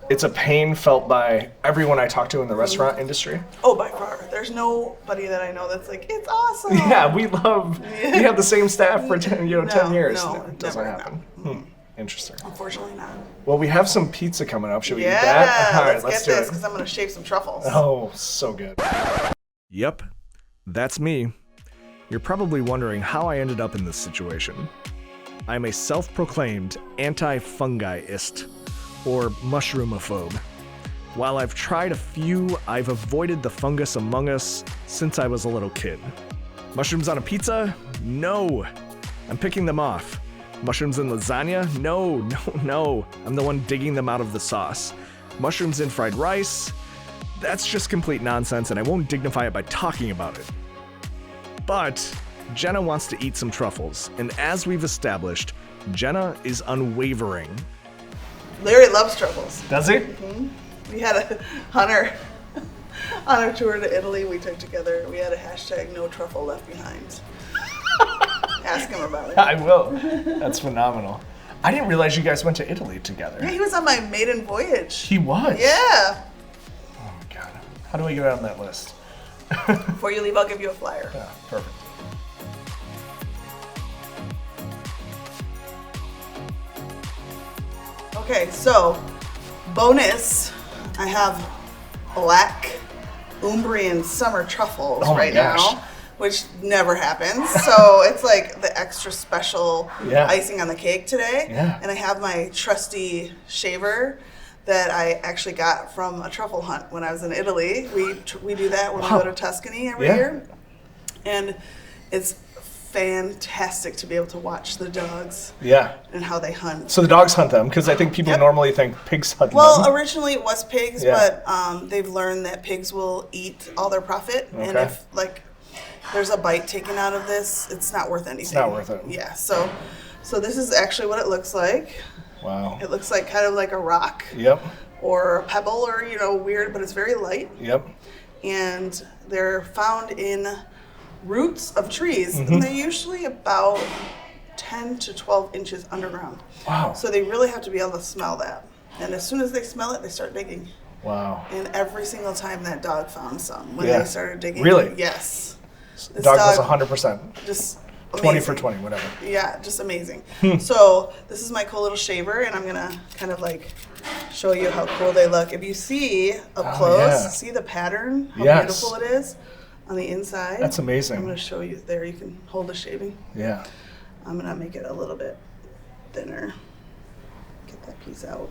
it's a pain felt by everyone I talk to in the restaurant industry. Oh, by far. There's nobody that I know that's like, it's awesome. Yeah, we have the same staff for 10 years. No, It doesn't never, happen. Interesting. Unfortunately not. Well, we have some pizza coming up. Should we eat Yeah, that? All right, let's do get this, it. because I'm going to shave some truffles. Oh, so good. Yep, that's me. You're probably wondering how I ended up in this situation. I'm a self-proclaimed anti-fungiist, or mushroomophone. While I've tried a few, I've avoided the fungus among us since I was a little kid. Mushrooms on a pizza? No. I'm picking them off. Mushrooms in lasagna? No. I'm the one digging them out of the sauce. Mushrooms in fried rice? That's just complete nonsense, and I won't dignify it by talking about it. But Jenna wants to eat some truffles, and as we've established, Jenna is unwavering. Larry loves truffles. Does he? We had on our tour to Italy we took together, we had a hashtag no truffle left behind. Ask him about it. I will. That's phenomenal. I didn't realize you guys went to Italy together. Yeah, he was on my maiden voyage. He was? Yeah. Oh my God. How do I get on that list? Before you leave, I'll give you a flyer. Yeah, perfect. Okay, so bonus, I have black Umbrian summer truffles Oh my right gosh. now, which never happens. So it's like the extra special Yeah. icing on the cake today. Yeah. And I have my trusty shaver that I actually got from a truffle hunt when I was in Italy. We do that when we Wow. go to Tuscany every Yeah. year. And it's fantastic to be able to watch the dogs Yeah. and how they hunt. So the dogs hunt them, because I think people Yep. normally think pigs hunt Well, them. originally it was pigs, Yeah. but they've learned that pigs will eat all their profit, and Okay. if like there's a bite taken out of this, it's not worth anything. It's not worth it. Yeah. So this is actually what it looks like. Wow. It looks like kind of like a rock Yep. or a pebble, or weird, but it's very light. Yep. And they're found in roots of trees, and they're usually about 10 to 12 inches underground. Wow. So they really have to be able to smell that. And as soon as they smell it, they start digging. Wow. And every single time that dog found some when Yeah. they started digging. Really? Yes. This Dog was 100%. just 20 amazing. for 20, whatever. Yeah, just amazing. So this is my cool little shaver, and I'm gonna kind of like show you how cool they look. If you see up close, yeah. see the pattern, how Yes. beautiful it is on the inside. That's amazing. I'm gonna show you there. You can hold the shaving. Yeah. I'm gonna make it a little bit thinner. Get that piece out.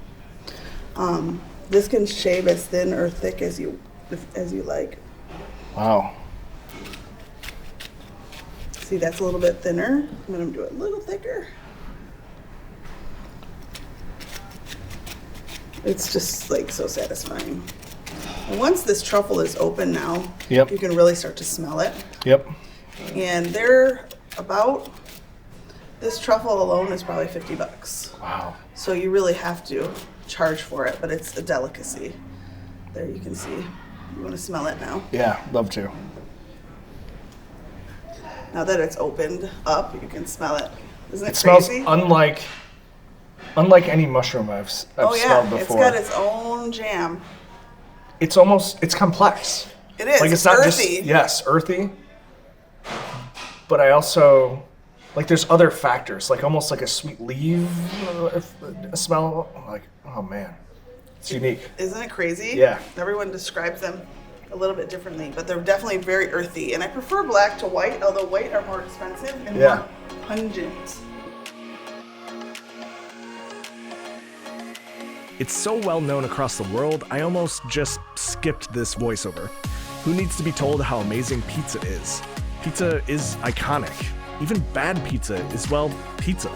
This can shave as thin or thick as you like. Wow. See, that's a little bit thinner. I'm gonna do it a little thicker. It's just like so satisfying. And once this truffle is open now, Yep. you can really start to smell it. Yep. And they're about, this truffle alone is probably $50. Wow. So you really have to charge for it, but it's a delicacy. There you can see. You want to smell it now? Yeah, love to. Now that it's opened up, you can smell it. Isn't it It smells crazy? unlike any mushroom I've Oh yeah, smelled before. it's got its own jam. It's complex. It is. Like it's not earthy. just, yes, earthy. But I also, like there's other factors, like almost like a sweet leaf smell. Like, oh man, it's unique. Isn't it crazy? Yeah. Everyone describes them a little bit differently, but they're definitely very earthy. And I prefer black to white, although white are more expensive and Yeah. more pungent. It's so well known across the world, I almost just skipped this voiceover. Who needs to be told how amazing pizza is? Pizza is iconic. Even bad pizza is, well, pizza.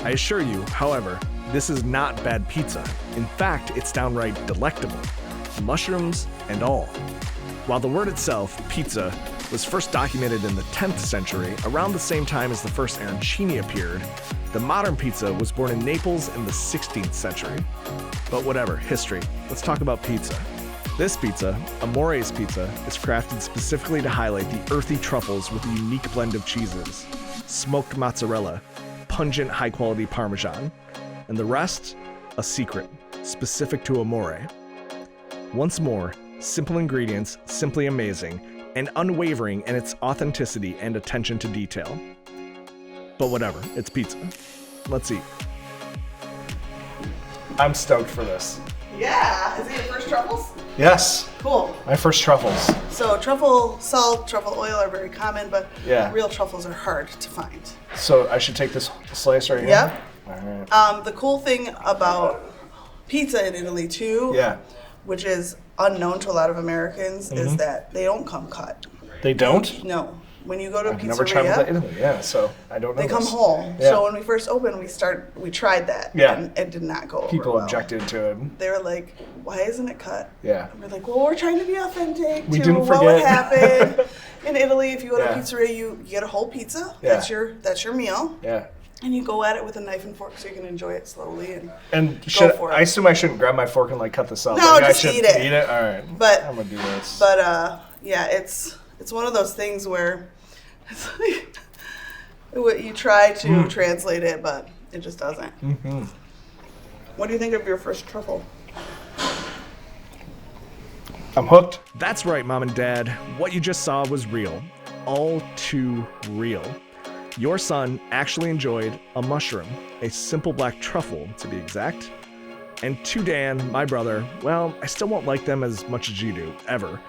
I assure you, however, this is not bad pizza. In fact, it's downright delectable. Mushrooms and all. While the word itself, pizza, was first documented in the 10th century, around the same time as the first arancini appeared, the modern pizza was born in Naples in the 16th century. But whatever, history. Let's talk about pizza. This pizza, Amore's pizza, is crafted specifically to highlight the earthy truffles with a unique blend of cheeses, smoked mozzarella, pungent high-quality Parmesan, and the rest, a secret, specific to Amore. Once more, simple ingredients, simply amazing, and unwavering in its authenticity and attention to detail. But whatever, it's pizza. Let's eat. I'm stoked for this. Yeah. Is it your first truffles? Yes, Cool. my first truffles. So truffle salt, truffle oil are very common, but Yeah. real truffles are hard to find. So I should take this slice right here? Yep. All right. The cool thing about pizza in Italy too, Yeah. which is unknown to a lot of Americans, is that they don't come cut. They don't? No. When you go to a I've never traveled to pizzeria, Italy, yeah, so I don't know they come this. whole. Yeah. So when we first opened, we tried that, Yeah. and it did not go over People well. objected to it. They were like, "Why isn't it cut?" Yeah. And we're like, "Well, we're trying to be authentic. We to didn't what would forget." happen in Italy if you go to Yeah. a pizzeria. You get a whole pizza. Yeah. That's your meal, Yeah. and you go at it with a knife and fork so you can enjoy it slowly. And for it. I assume I shouldn't grab my fork and like cut this up. No, like, I just should eat it. Eat it? All right. But- I'm gonna do this. But yeah, it's one of those things where it's like, you try to translate it, but it just doesn't. Mm-hmm. What do you think of your first truffle? I'm hooked. That's right, Mom and Dad. What you just saw was real. All too real. Your son actually enjoyed a mushroom, a simple black truffle to be exact. And to Dan, my brother, well, I still won't like them as much as you do, ever.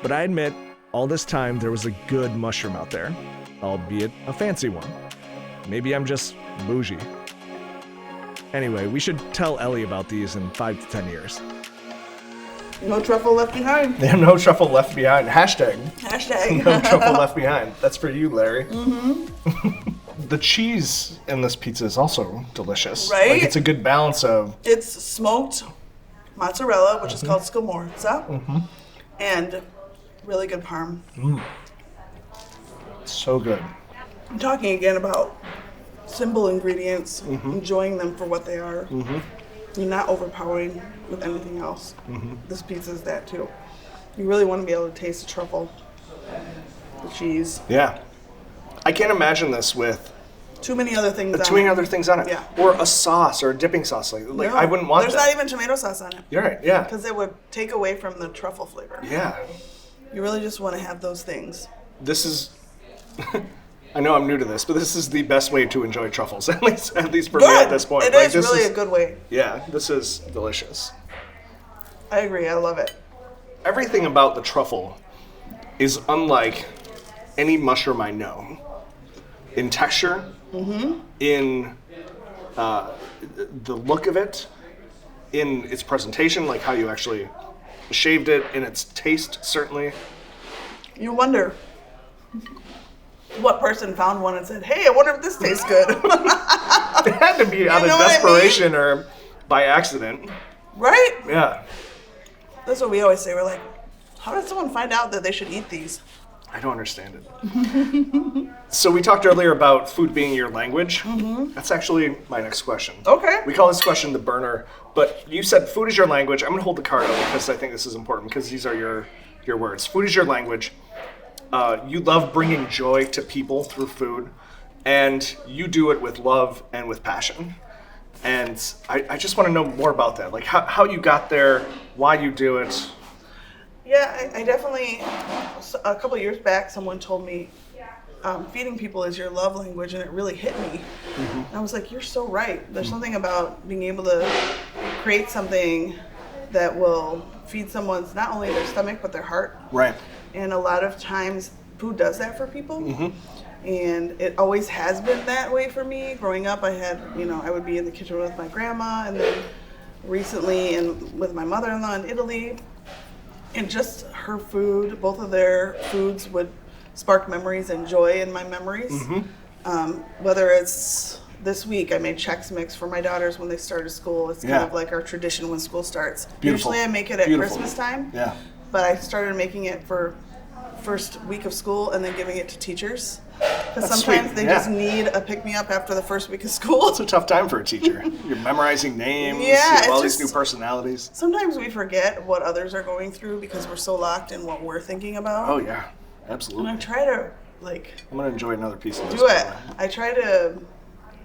But I admit, all this time there was a good mushroom out there, albeit a fancy one. Maybe I'm just bougie. Anyway, we should tell Ellie about these in 5 to 10 years. No truffle left behind. They have no truffle left behind. Hashtag. No truffle left behind. That's for you, Larry. Mm-hmm. The cheese in this pizza is also delicious. Right? Like, it's a good balance of... It's smoked mozzarella, which is called scamorza, and really good parm. So good. I'm talking again about simple ingredients, enjoying them for what they are. You're not overpowering with anything else. This pizza is that too. You really want to be able to taste the truffle, the cheese. Yeah. I can't imagine this with too many other things on it. Yeah. Or a sauce or a dipping sauce. Like No, I wouldn't want there's that. not even tomato sauce on it. You're right, yeah. Because it would take away from the truffle flavor. Yeah. You really just want to have those things. This is... I know I'm new to this, but this is the best way to enjoy truffles, at least for me at this point. It Like, is really a good way. Yeah, this is delicious. I agree. I love it. Everything about the truffle is unlike any mushroom I know. In texture, in the look of it, in its presentation, like how you actually shaved it, in its taste, certainly. You wonder what person found one and said, hey, I wonder if this tastes good. It had to be out of know what I desperation or by accident. Right? Yeah. That's what we always say. We're like, how did someone find out that they should eat these? I don't understand it. So we talked earlier about food being your language. That's actually my next question. Okay. We call this question the burner, but you said food is your language. I'm going to hold the card up because I think this is important because these are your words. Food is your language. You love bringing joy to people through food, and you do it with love and with passion. And I just want to know more about that, like how you got there, why you do it. Yeah, I definitely, a couple years back, someone told me feeding people is your love language, and it really hit me. And I was like, you're so right. There's something about being able to create something that will feed someone's, not only their stomach, but their heart. Right. And a lot of times food does that for people. And it always has been that way for me. Growing up, I would be in the kitchen with my grandma, and then recently with my mother-in-law in Italy. And just her food, both of their foods would spark memories and joy in my memories. Whether it's this week, I made Chex Mix for my daughters when they started school. It's kind of like our tradition when school starts. Beautiful. Usually I make it at Christmas time. Yeah. But I started making it for first week of school and then giving it to teachers. Because sometimes they just need a pick-me-up after the first week of school. It's a tough time for a teacher. You're memorizing names, you Yeah, have all it's these new personalities. Sometimes we forget what others are going through because we're so locked in what we're thinking about. Oh yeah, absolutely. And I try to, I'm going to enjoy another piece of this. do it. I try to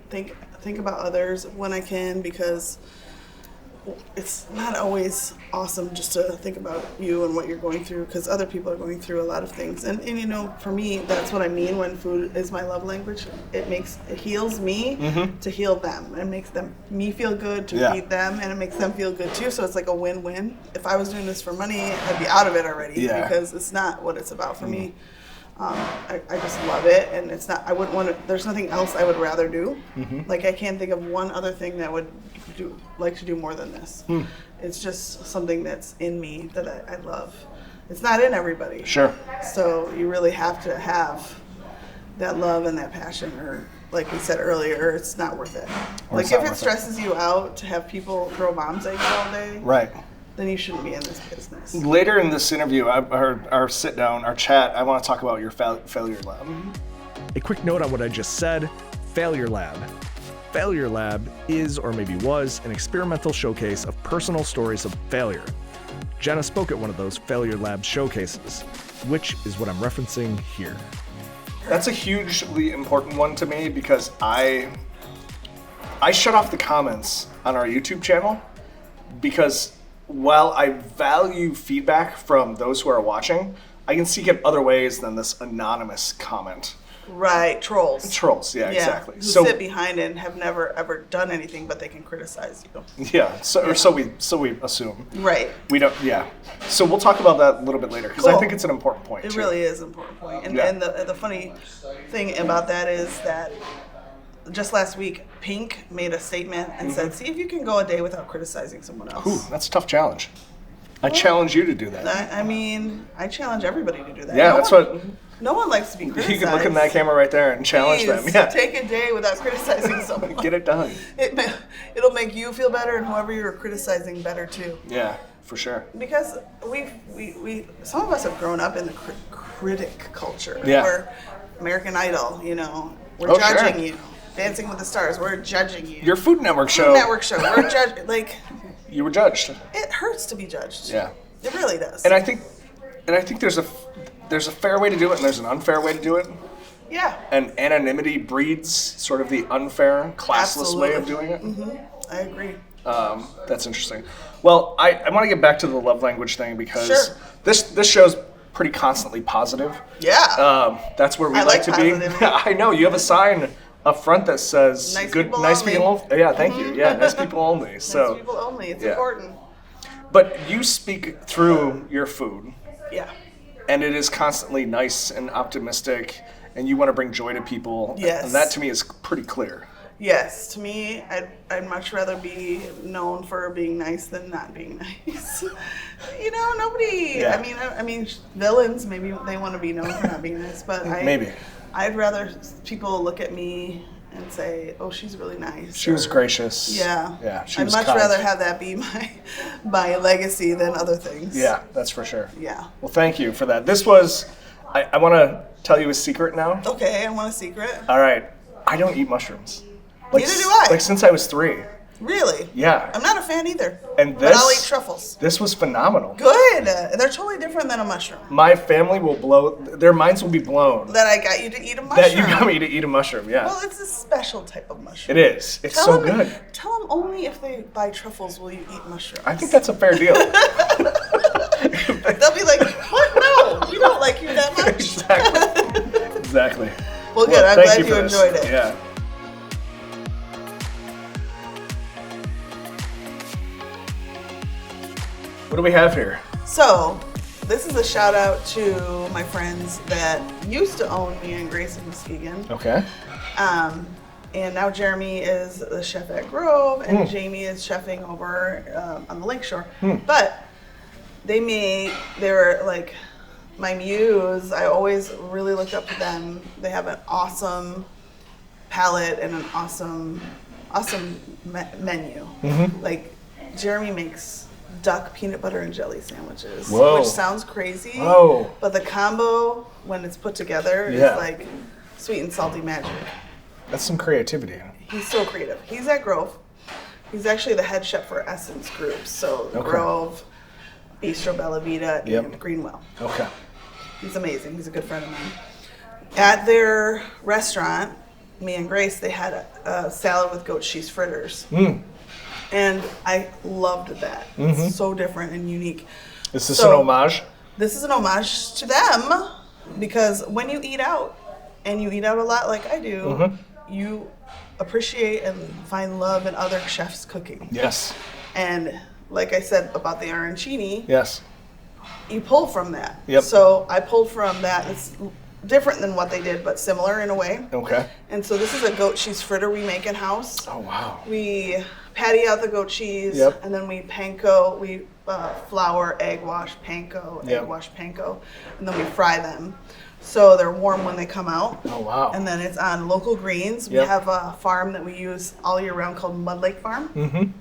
think about others when I can, because it's not always awesome just to think about you and what you're going through, because other people are going through a lot of things. And for me, that's what I mean when food is my love language. It heals me to heal them. It makes me feel good to feed them, and it makes them feel good too. So it's like a win-win. If I was doing this for money, I'd be out of it already, because it's not what it's about for me. I just love it, and it's not. I wouldn't want to. There's nothing else I would rather do. Like, I can't think of one other thing that I would like to do more than this. It's just something that's in me that I love. It's not in everybody. Sure. So you really have to have that love and that passion, or like we said earlier, it's not worth it. Like, if it stresses you out to have people throw bombs at you all day, right, then you shouldn't be in this business. Later in this interview, our sit down, our chat, I want to talk about your failure lab. A quick note on what I just said. Failure Lab. Failure Lab is, or maybe was, an experimental showcase of personal stories of failure. Jenna spoke at one of those Failure Lab showcases, which is what I'm referencing here. That's a hugely important one to me, because I shut off the comments on our YouTube channel, because while I value feedback from those who are watching, I can seek it other ways than this anonymous comment. Right, trolls. Trolls, yeah, exactly. Who sit behind it and have never ever done anything, but they can criticize you. Yeah, so we assume. Right. We don't. Yeah. So we'll talk about that a little bit later, because I think it's an important point. It too. really is an important point. And the funny thing about that is that just last week, Pink made a statement and said, "See if you can go a day without criticizing someone else." Ooh, that's a tough challenge. I challenge you to do that. I mean, I challenge everybody to do that. Yeah, No one likes to be criticized. You can look in that camera right there and challenge them. Yeah. Take a day without criticizing someone. Get it done. It'll make you feel better and whoever you're criticizing better too. Yeah, for sure. Because we some of us have grown up in the critic culture. Yeah. Where American Idol, we're judging you. Dancing with the Stars, we're judging you. Your Food Network show. We're judging. Like, you were judged. it hurts to be judged. Yeah. It really does. And I think there's a fair way to do it and there's an unfair way to do it. Yeah. And anonymity breeds sort of the unfair, classless way of doing it. Mm-hmm. I agree. That's interesting. Well, I want to get back to the love language thing because Sure. this show's pretty constantly positive. Yeah. That's where we I like to be. positivity. I know you have a sign up front that says Nice good, people nice only. people. Yeah, thank you. Yeah, nice people only. Nice So, people only. It's yeah. important. but you speak through your food, Yeah. and it is constantly nice and optimistic, and you want to bring joy to people. Yes. And that to me is pretty clear. Yes, to me, I'd much rather be known for being nice than not being nice. Nobody. Yeah. I mean, villains maybe they want to be known for not being nice, but Maybe. I'd rather people look at me and say, "Oh, she's really nice." She was gracious. Yeah. Yeah. She I'd was much kind. rather have that be my legacy than other things. Yeah, that's for sure. Yeah. Well, thank you for that. This was, I want to tell you a secret now. Okay, I want a secret. All right. I don't eat mushrooms. Neither do I. Like since I was 3. Really? Yeah. I'm not a fan either. And but I'll eat truffles. This was phenomenal. Good. They're totally different than a mushroom. My family will their minds will be blown. That I got you to eat a mushroom. That you got me to eat a mushroom, yeah. Well, it's a special type of mushroom. It is. It's so them, good. Tell them only if they buy truffles will you eat mushrooms. I think that's a fair deal. They'll be like, what? No, we don't like you that much. Exactly. Well, good. I'm thank glad you for this. enjoyed it. Yeah. What do we have here? So, this is a shout out to my friends that used to own me and Grace in Muskegon. Okay. And now Jeremy is the chef at Grove, and Jamie is chefing over on the Lakeshore. But they're like my muse. I always really looked up to them. They have an awesome palette and an awesome menu. Like Jeremy makes duck peanut butter and jelly sandwiches, Whoa. which sounds crazy. Whoa. But the combo, when it's put together, Yeah. is like sweet and salty magic. That's some creativity. He's so creative. He's at Grove. He's actually the head chef for Essence Group. So Okay. Grove, Bistro Bella Vita, Yep. and Greenwell. Okay. He's amazing. He's a good friend of mine. At their restaurant, me and Grace, they had a salad with goat cheese fritters. And I loved that. It's so different and unique. Is this So- an homage? This is an homage to them because when you eat out, and you eat out a lot like I do, you appreciate and find love in other chefs' cooking. Yes. And like I said about the arancini, Yes. you pull from that. Yep. So I pulled from that. It's different than what they did, but similar in a way. Okay. And so this is a goat cheese fritter we make in house. Oh, wow. We patty out the goat cheese, Yep. and then we panko. We flour, egg wash, panko, Yep. egg wash, panko, and then we fry them. So they're warm when they come out. Oh, wow. And then it's on local greens. We Yep. have a farm that we use all year round called Mud Lake Farm.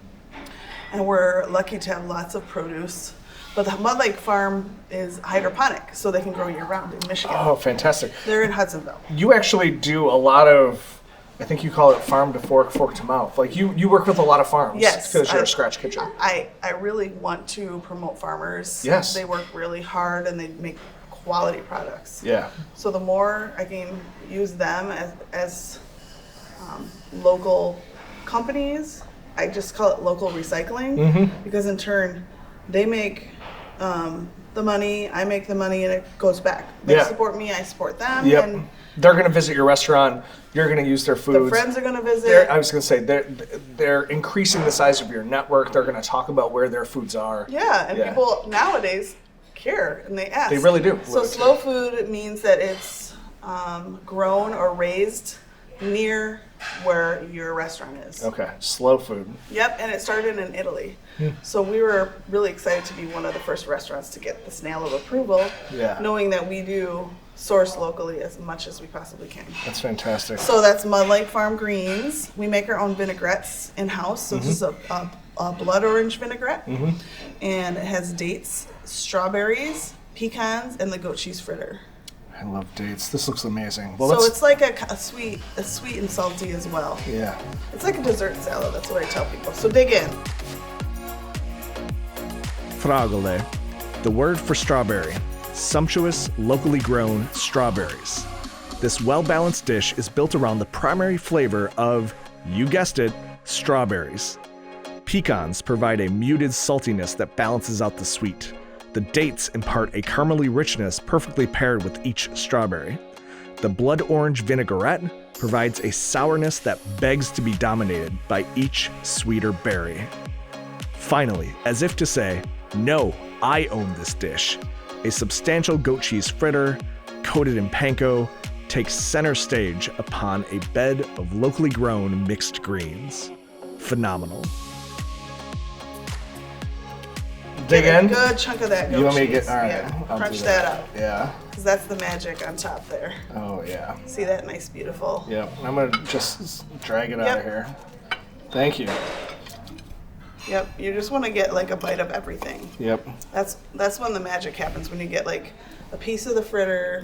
And we're lucky to have lots of produce. But the Mud Lake Farm is hydroponic, so they can grow year round in Michigan. Oh, fantastic. They're in Hudsonville. You actually do a lot of, I think you call it farm to fork, fork to mouth. Like you work with a lot of farms. Yes, Because you're a scratch kitchen. I really want to promote farmers. Yes. They work really hard and they make quality products. Yeah. So the more I can use them as local companies, I just call it local recycling because in turn they make the money, I make the money, and it goes back. They Yeah. support me, I support them, Yep. and They're going to visit your restaurant. You're going to use their the foods. friends are going to visit. I was going to say they're increasing the size of your network. They're going to talk about where their foods are. Yeah, and Yeah. people nowadays care and they ask. They really do. So slow food means that it's grown or raised near where your restaurant is. Okay, slow food. Yep, and it started in Italy. So we were really excited to be one of the first restaurants to get the snail of approval, knowing that we do source locally as much as we possibly can. That's fantastic. So that's Mud Lake Farm greens. We make our own vinaigrettes in-house. So this is a blood orange vinaigrette, and it has dates, strawberries, pecans, and the goat cheese fritter. I love dates. This looks amazing. Well, So it's like a sweet and salty as well. Yeah. It's like a dessert salad. That's what I tell people. So dig in. Fragole, the word for strawberry. Sumptuous, locally grown strawberries. This well-balanced dish is built around the primary flavor of, you guessed it, strawberries. Pecans provide a muted saltiness that balances out the sweet. The dates impart a caramely richness perfectly paired with each strawberry. The blood orange vinaigrette provides a sourness that begs to be dominated by each sweeter berry. Finally, as if to say, no, I own this dish, a substantial goat cheese fritter, coated in panko, takes center stage upon a bed of locally grown mixed greens. Phenomenal. Dig in? A good chunk of that goat You want me to cheese. get, all right. Yeah. I'll Crunch do that up. Yeah. Because that's the magic on top there. Oh, yeah. See that nice, beautiful? Yep. I'm going to just drag it out of here. Thank you. Yep. You just want to get like a bite of everything. Yep. That's when the magic happens, when you get like a piece of the fritter,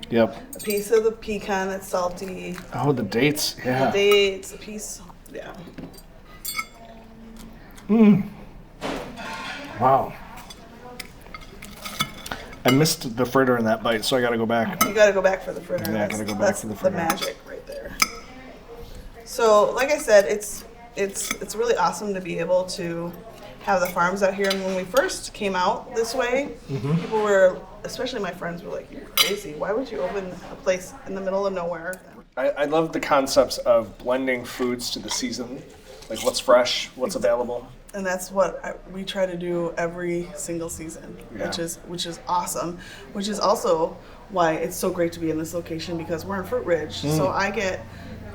Yep. a piece of the pecan that's salty, Oh, the dates. Yeah. the dates, a piece. Yeah. Wow. I missed the fritter in that bite, so I got to go back. You got to go back for the fritter. Yeah, I gotta go back for the fritter. That's the magic right there. So, like I said, it's really awesome to be able to have the farms out here. And when we first came out this way, people were, especially my friends, were like, "You're crazy. Why would you open a place in the middle of nowhere?" I love the concepts of blending foods to the season, like what's fresh, what's available. And that's what we try to do every single season, Yeah. which is awesome. Which is also why it's so great to be in this location, because we're in Fruit Ridge. So I get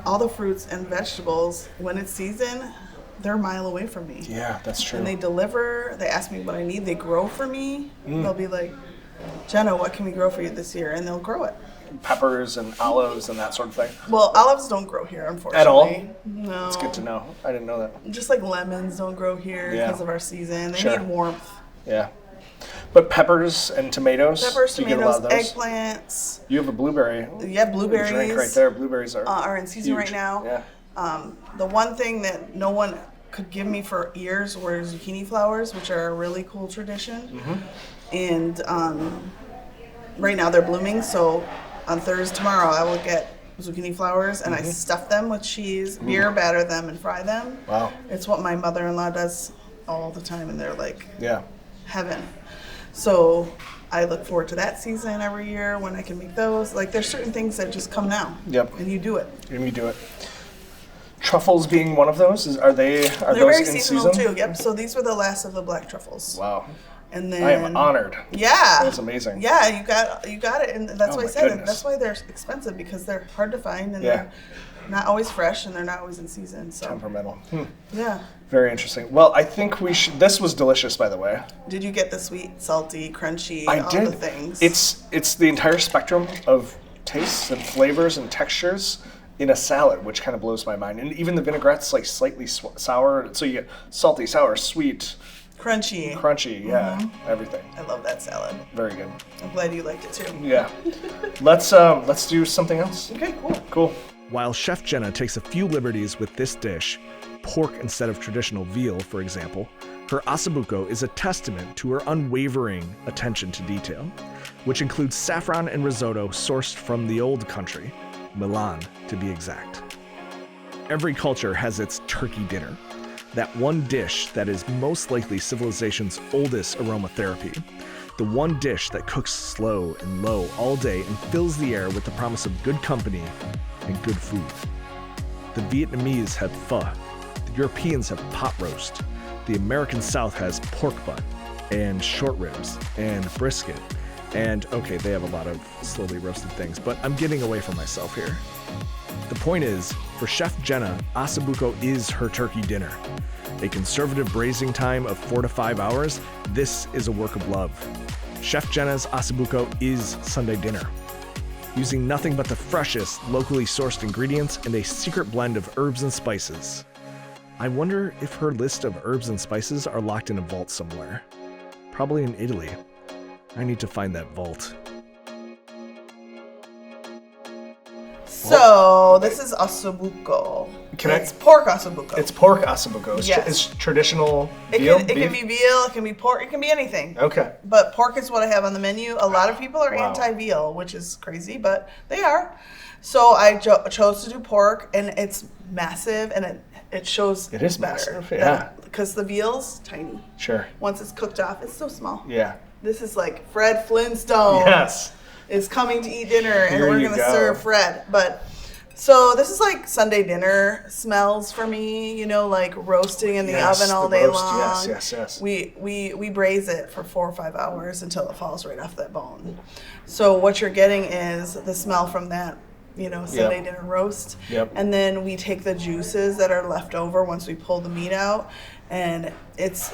all the fruits and vegetables when it's season. They're a mile away from me. Yeah, that's true. And they deliver. They ask me what I need. They grow for me. They'll be like, "Jenna, what can we grow for you this year?" And they'll grow it. Peppers and olives and that sort of thing. Well, olives don't grow here, unfortunately. At all? No. It's good to know. I didn't know that. Just like lemons don't grow here Yeah. because of our season. They Sure. need warmth. Yeah. But peppers and tomatoes. Peppers, do you get a lot tomatoes, of those? eggplants. You have a blueberry. Yeah, blueberries. Drink right there. Blueberries Are in season huge. right now. Yeah. The one thing that no one could give me for years were zucchini flowers, which are a really cool tradition. And right now they're blooming, so on Thursday tomorrow I will get zucchini flowers and I stuff them with cheese, beer batter them, and fry them. Wow. It's what my mother-in-law does all the time, and they're like Yeah. heaven. So I look forward to that season every year when I can make those. Like, there's certain things that just come now. Yep. And you do it. And we do it. Truffles being one of those. Are They're those very in seasonal season? too. Yep. So these were the last of the black truffles. Wow. And then I am honored. Yeah. That's amazing. Yeah, you got it, and that's Oh why I my said it. goodness. That's why they're expensive, because they're hard to find and Yeah. they're not always fresh and they're not always in season. So Temperamental. yeah. Very interesting. Well, I think we should. This was delicious, by the way. Did you get the sweet, salty, crunchy, I all did. the things? It's the entire spectrum of tastes and flavors and textures in a salad, which kind of blows my mind. And even the vinaigrette's like slightly sour, so you get salty, sour, sweet, crunchy. crunchy. Yeah, everything. I love that salad. Very good. I'm glad you liked it too. Yeah. Let's do something else. Okay, cool. Cool. While Chef Jenna takes a few liberties with this dish, pork instead of traditional veal, for example, her ossobuco is a testament to her unwavering attention to detail, which includes saffron and risotto sourced from the old country, Milan to be exact. Every culture has its turkey dinner, that one dish that is most likely civilization's oldest aromatherapy, the one dish that cooks slow and low all day and fills the air with the promise of good company and good food. The Vietnamese have pho, the Europeans have pot roast, the American South has pork butt and short ribs and brisket, and okay, they have a lot of slowly roasted things, but I'm getting away from myself here. The point is, for Chef Jenna, ossobuco is her turkey dinner. A conservative braising time of 4 to 5 hours, this is a work of love. Chef Jenna's ossobuco is Sunday dinner. Using nothing but the freshest, locally sourced ingredients and a secret blend of herbs and spices. I wonder if her list of herbs and spices are locked in a vault somewhere. Probably in Italy. I need to find that vault. So, this is ossobuco. It's pork ossobuco. It's pork ossobuco. Yes. It's traditional veal? It can be veal, it can be pork, it can be anything. Okay. But pork is what I have on the menu. A lot of people are anti-veal, which is crazy, but they are. So I chose to do pork, and it's massive, and it shows it is better. Massive, yeah. Because the veal's tiny. Sure. Once it's cooked off, it's so small. Yeah. This is like Fred Flintstone. Yes. Is coming to eat dinner, and Here we're you going to go. serve Fred. But so this is like Sunday dinner smells for me, you know, like roasting in the oven all day long. Yes. We braise it for 4 or 5 hours until it falls right off that bone. So what you're getting is the smell from that, you know, Sunday dinner roast. Yep. And then we take the juices that are left over once we pull the meat out, and it's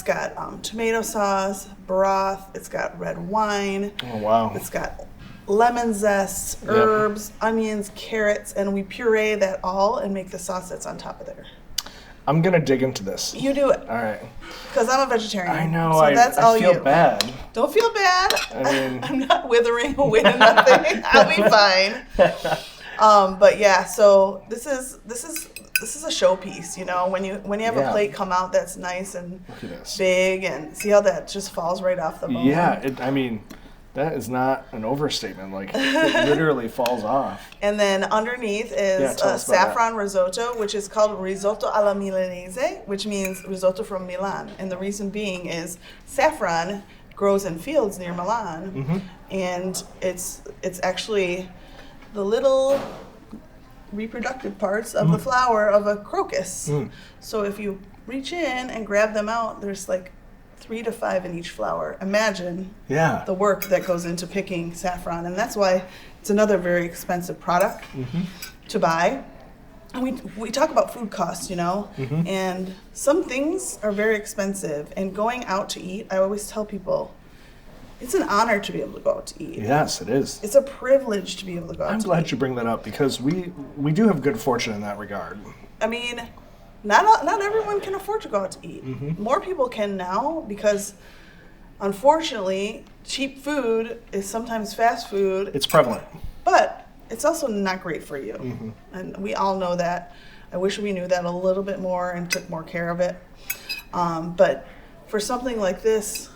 got tomato sauce, broth, it's got red wine. Oh, wow. It's got lemon zest, herbs, onions, carrots, and we puree that all and make the sauce that's on top of there. I'm going to dig into this. You do it. All right. Because I'm a vegetarian. I know. So that's all I feel you. Bad. Don't feel bad. I mean, I'm not withering away to nothing. I'll be fine. But yeah, so this is a showpiece, you know, when you have a plate come out that's nice and big, and see how that just falls right off the bone. Yeah, I mean, that is not an overstatement. Like, it literally falls off. And then underneath is a saffron risotto, which is called risotto alla milanese, which means risotto from Milan. And the reason being is saffron grows in fields near Milan, and it's actually the little reproductive parts of the flower of a crocus. So if you reach in and grab them out, there's like 3 to 5 in each flower. Imagine the work that goes into picking saffron, and that's why it's another very expensive product to buy. And we talk about food costs, you know, and some things are very expensive, and going out to eat, I always tell people, it's an honor to be able to go out to eat. Yes, it is. It's a privilege to be able to go out to eat. I'm glad you bring that up, because we do have good fortune in that regard. I mean, not everyone can afford to go out to eat. More people can now, because unfortunately, cheap food is sometimes fast food. It's prevalent. But it's also not great for you. And we all know that. I wish we knew that a little bit more and took more care of it. But for something like this,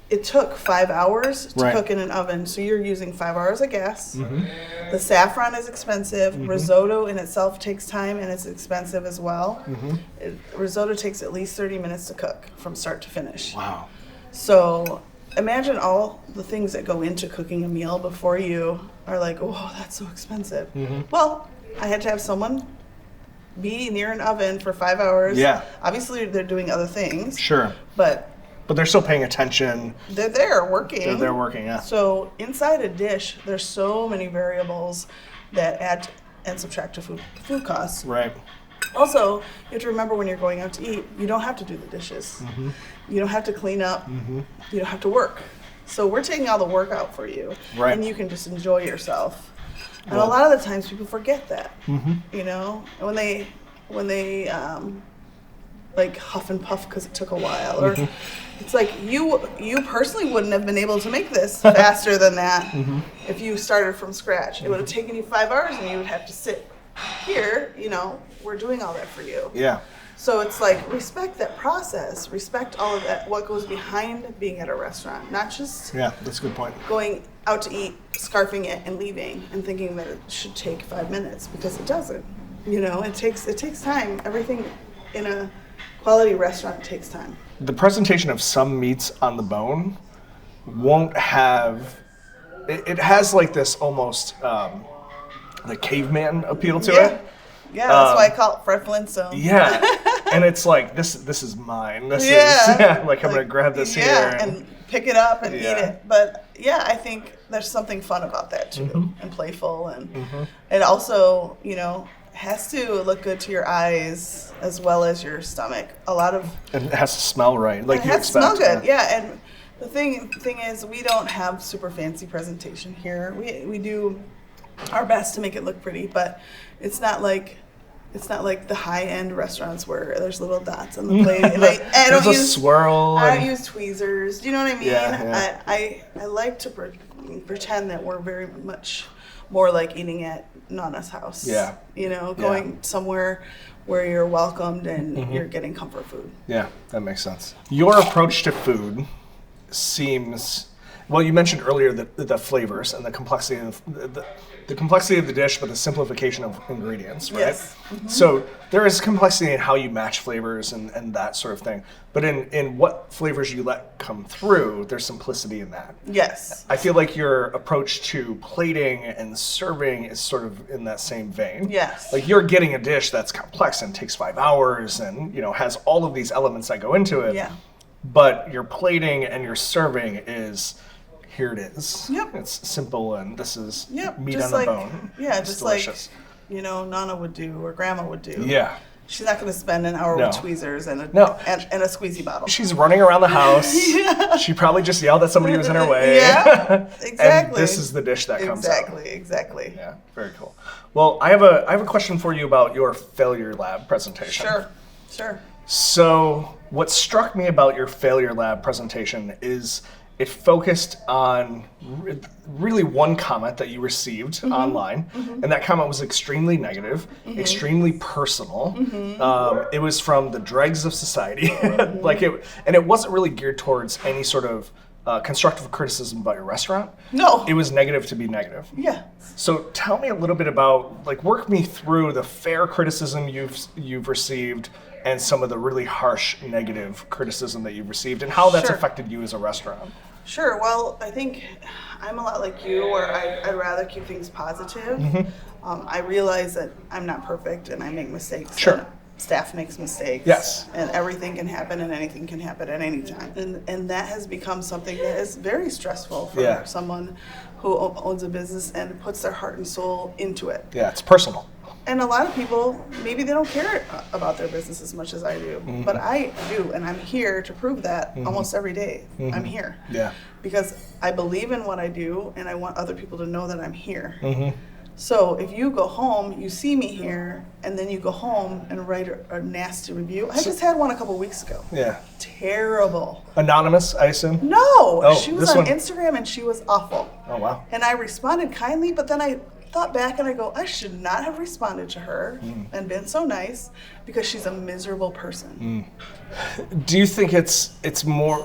it took 5 hours to cook in an oven, so you're using 5 hours of gas. The saffron is expensive. Risotto in itself takes time, and it's expensive as well. Risotto takes at least 30 minutes to cook from start to finish. Wow. So imagine all the things that go into cooking a meal before you are like, oh, that's so expensive. Well, I had to have someone be near an oven for 5 hours. Yeah. Obviously, they're doing other things. Sure. But they're still paying attention. they're there working. They're there working, yeah. So inside a dish, there's so many variables that add and subtract to food costs. Right. Also, you have to remember when you're going out to eat, you don't have to do the dishes. You don't have to clean up. You don't have to work. So we're taking all the work out for you. Right. And you can just enjoy yourself. And a lot of the times people forget that. You know, when they like huff and puff because it took a while, or it's like you personally wouldn't have been able to make this faster than that if you started from scratch. It would have taken you 5 hours, and you would have to sit here. You know, we're doing all that for you. Yeah. So it's like, respect that process, respect all of that, what goes behind being at a restaurant, not just That's a good point. going out to eat, scarfing it, and leaving, and thinking that it should take 5 minutes, because it doesn't. You know, it takes time. Everything in a quality restaurant takes time. The presentation of some meats on the bone won't have. It has like this almost the caveman appeal to it. Yeah, that's why I call it Fred Flintstone. Yeah, and it's like this is mine. This is like I'm gonna grab this here and pick it up and eat it. But yeah, I think there's something fun about that too, and playful, and it also, you know, has to look good to your eyes as well as your stomach. A lot of And it has to smell right, like it you has to smell expect. good, yeah. And the thing is, we don't have super fancy presentation here. We do our best to make it look pretty, but it's not like the high-end restaurants where there's little dots on the plate. And I don't There's a use swirl. I don't use tweezers. Do you know what I mean? Yeah. I like to pretend that we're very much more like eating at Nana's house. Yeah. You know, going somewhere where you're welcomed and you're getting comfort food. Yeah, that makes sense. Your approach to food seems, well, you mentioned earlier the flavors and the complexity of the complexity of the dish, but the simplification of ingredients, right? Yes. So there is complexity in how you match flavors and that sort of thing. But in what flavors you let come through, there's simplicity in that. Yes. I feel like your approach to plating and serving is sort of in that same vein. Yes. Like you're getting a dish that's complex and takes 5 hours and, you know, has all of these elements that go into it. Yeah. But your plating and your serving is, here it is. Yep. It's simple and this is meat just on the like, bone. yeah, It's just delicious. like, you know, Nana would do or Grandma would do. Yeah. She's not going to spend an hour No. with tweezers and a No. and a squeezy bottle. She's running around the house. She probably just yelled that somebody was in her way. Yeah, exactly. And this is the dish that comes out. Exactly. Yeah, very cool. Well, I have a question for you about your failure lab presentation. Sure. So, what struck me about your failure lab presentation is it focused on really one comment that you received online, and that comment was extremely negative, extremely personal. It was from the dregs of society, and it wasn't really geared towards any sort of constructive criticism about your restaurant. No. It was negative to be negative. Yeah. So tell me a little bit about, like, work me through the fair criticism you've received and some of the really harsh negative criticism that you've received and how that's Sure. affected you as a restaurant. Sure. Well, I think I'm a lot like you, where I'd rather keep things positive. I realize that I'm not perfect and I make mistakes. Sure. And staff makes mistakes. Yes. And everything can happen and anything can happen at any time. And that has become something that is very stressful for someone who owns a business and puts their heart and soul into it. Yeah, it's personal. And a lot of people, maybe they don't care about their business as much as I do, but I do, and I'm here to prove that almost every day. I'm here. Yeah. Because I believe in what I do, and I want other people to know that I'm here. So if you go home, you see me here, and then you go home and write a nasty review. I just had one a couple weeks ago. Yeah. Terrible. Anonymous, I assume? No, Oh, she was this on one- Instagram, and she was awful. Oh, wow. And I responded kindly, but then I thought back and I go, I should not have responded to her and been so nice, because she's a miserable person. Do you think it's more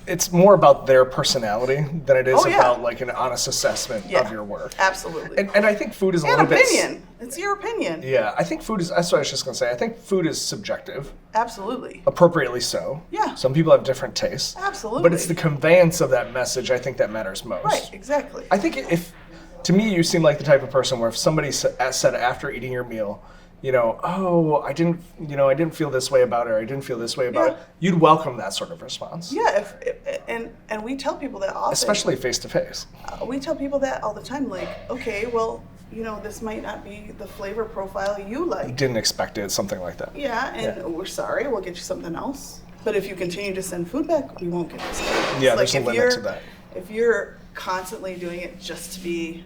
it's more about their personality than it is about like an honest assessment of your work? Absolutely. And I think food is a And little opinion. It's your opinion. Yeah, I think food is, that's what I was just going to say. I think food is subjective, Absolutely. appropriately so. Yeah. Some people have different tastes. Absolutely. But it's the conveyance of that message, I think, that matters most. Right, exactly. I think to me, you seem like the type of person where if somebody said after eating your meal, you know, oh, I didn't feel this way about it, or I didn't feel this way about it, you'd welcome that sort of response. Yeah, and we tell people that often. Especially face to face. We tell people that all the time, like, okay, well, you know, this might not be the flavor profile you like. Didn't expect it, something like that. Yeah, and we're sorry, we'll get you something else. But if you continue to send food back, we won't get you something else. Yeah, Like, there's a limit to that. If you're constantly doing it just to be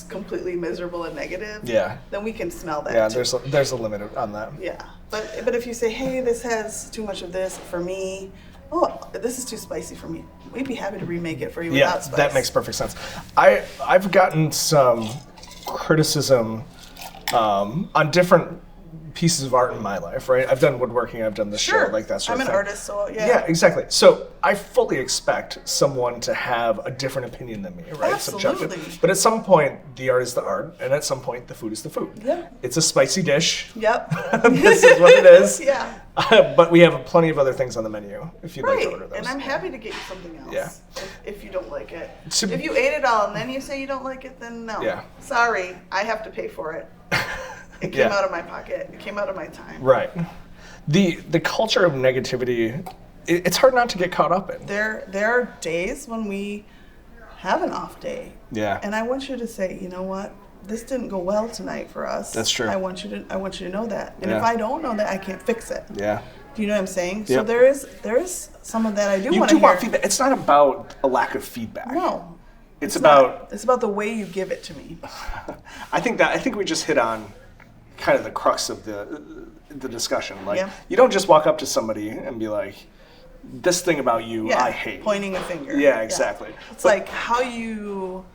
completely miserable and negative, then we can smell that. Yeah, too. there's a limit on that. Yeah, but if you say, hey, this has too much of this for me, oh, this is too spicy for me, we'd be happy to remake it for you without spice. That makes perfect sense. I've gotten some criticism on different pieces of art in my life, right? I've done woodworking, I've done this show, like that sort of thing. I'm an artist, so yeah. Yeah, exactly. So I fully expect someone to have a different opinion than me, right? Absolutely. Subjective. But at some point, the art is the art, and at some point, the food is the food. Yeah. It's a spicy dish. Yep. This is what it is. Yeah. But we have plenty of other things on the menu if you'd like to order those. And I'm happy to get you something else. Yeah. If you don't like it. So- if you ate it all and then you say you don't like it, then no. Yeah. Sorry, I have to pay for it. It came out of my pocket. It came out of my time. Right. The culture of negativity it's hard not to get caught up in. There are days when we have an off day. Yeah. And I want you to say, you know what? This didn't go well tonight for us. That's true. I want you to know that. And Yeah. if I don't know that, I can't fix it. Yeah. Do you know what I'm saying? Yep. So there is some of that I do You want do to hear. want feedback. It's not about a lack of feedback. No. It's about not. It's about the way you give it to me. I think we just hit on kind of the crux of the discussion. Like, Yeah. you don't just walk up to somebody and be like, this thing about you, Yeah. I hate. Pointing a finger. Yeah, exactly. It's like how you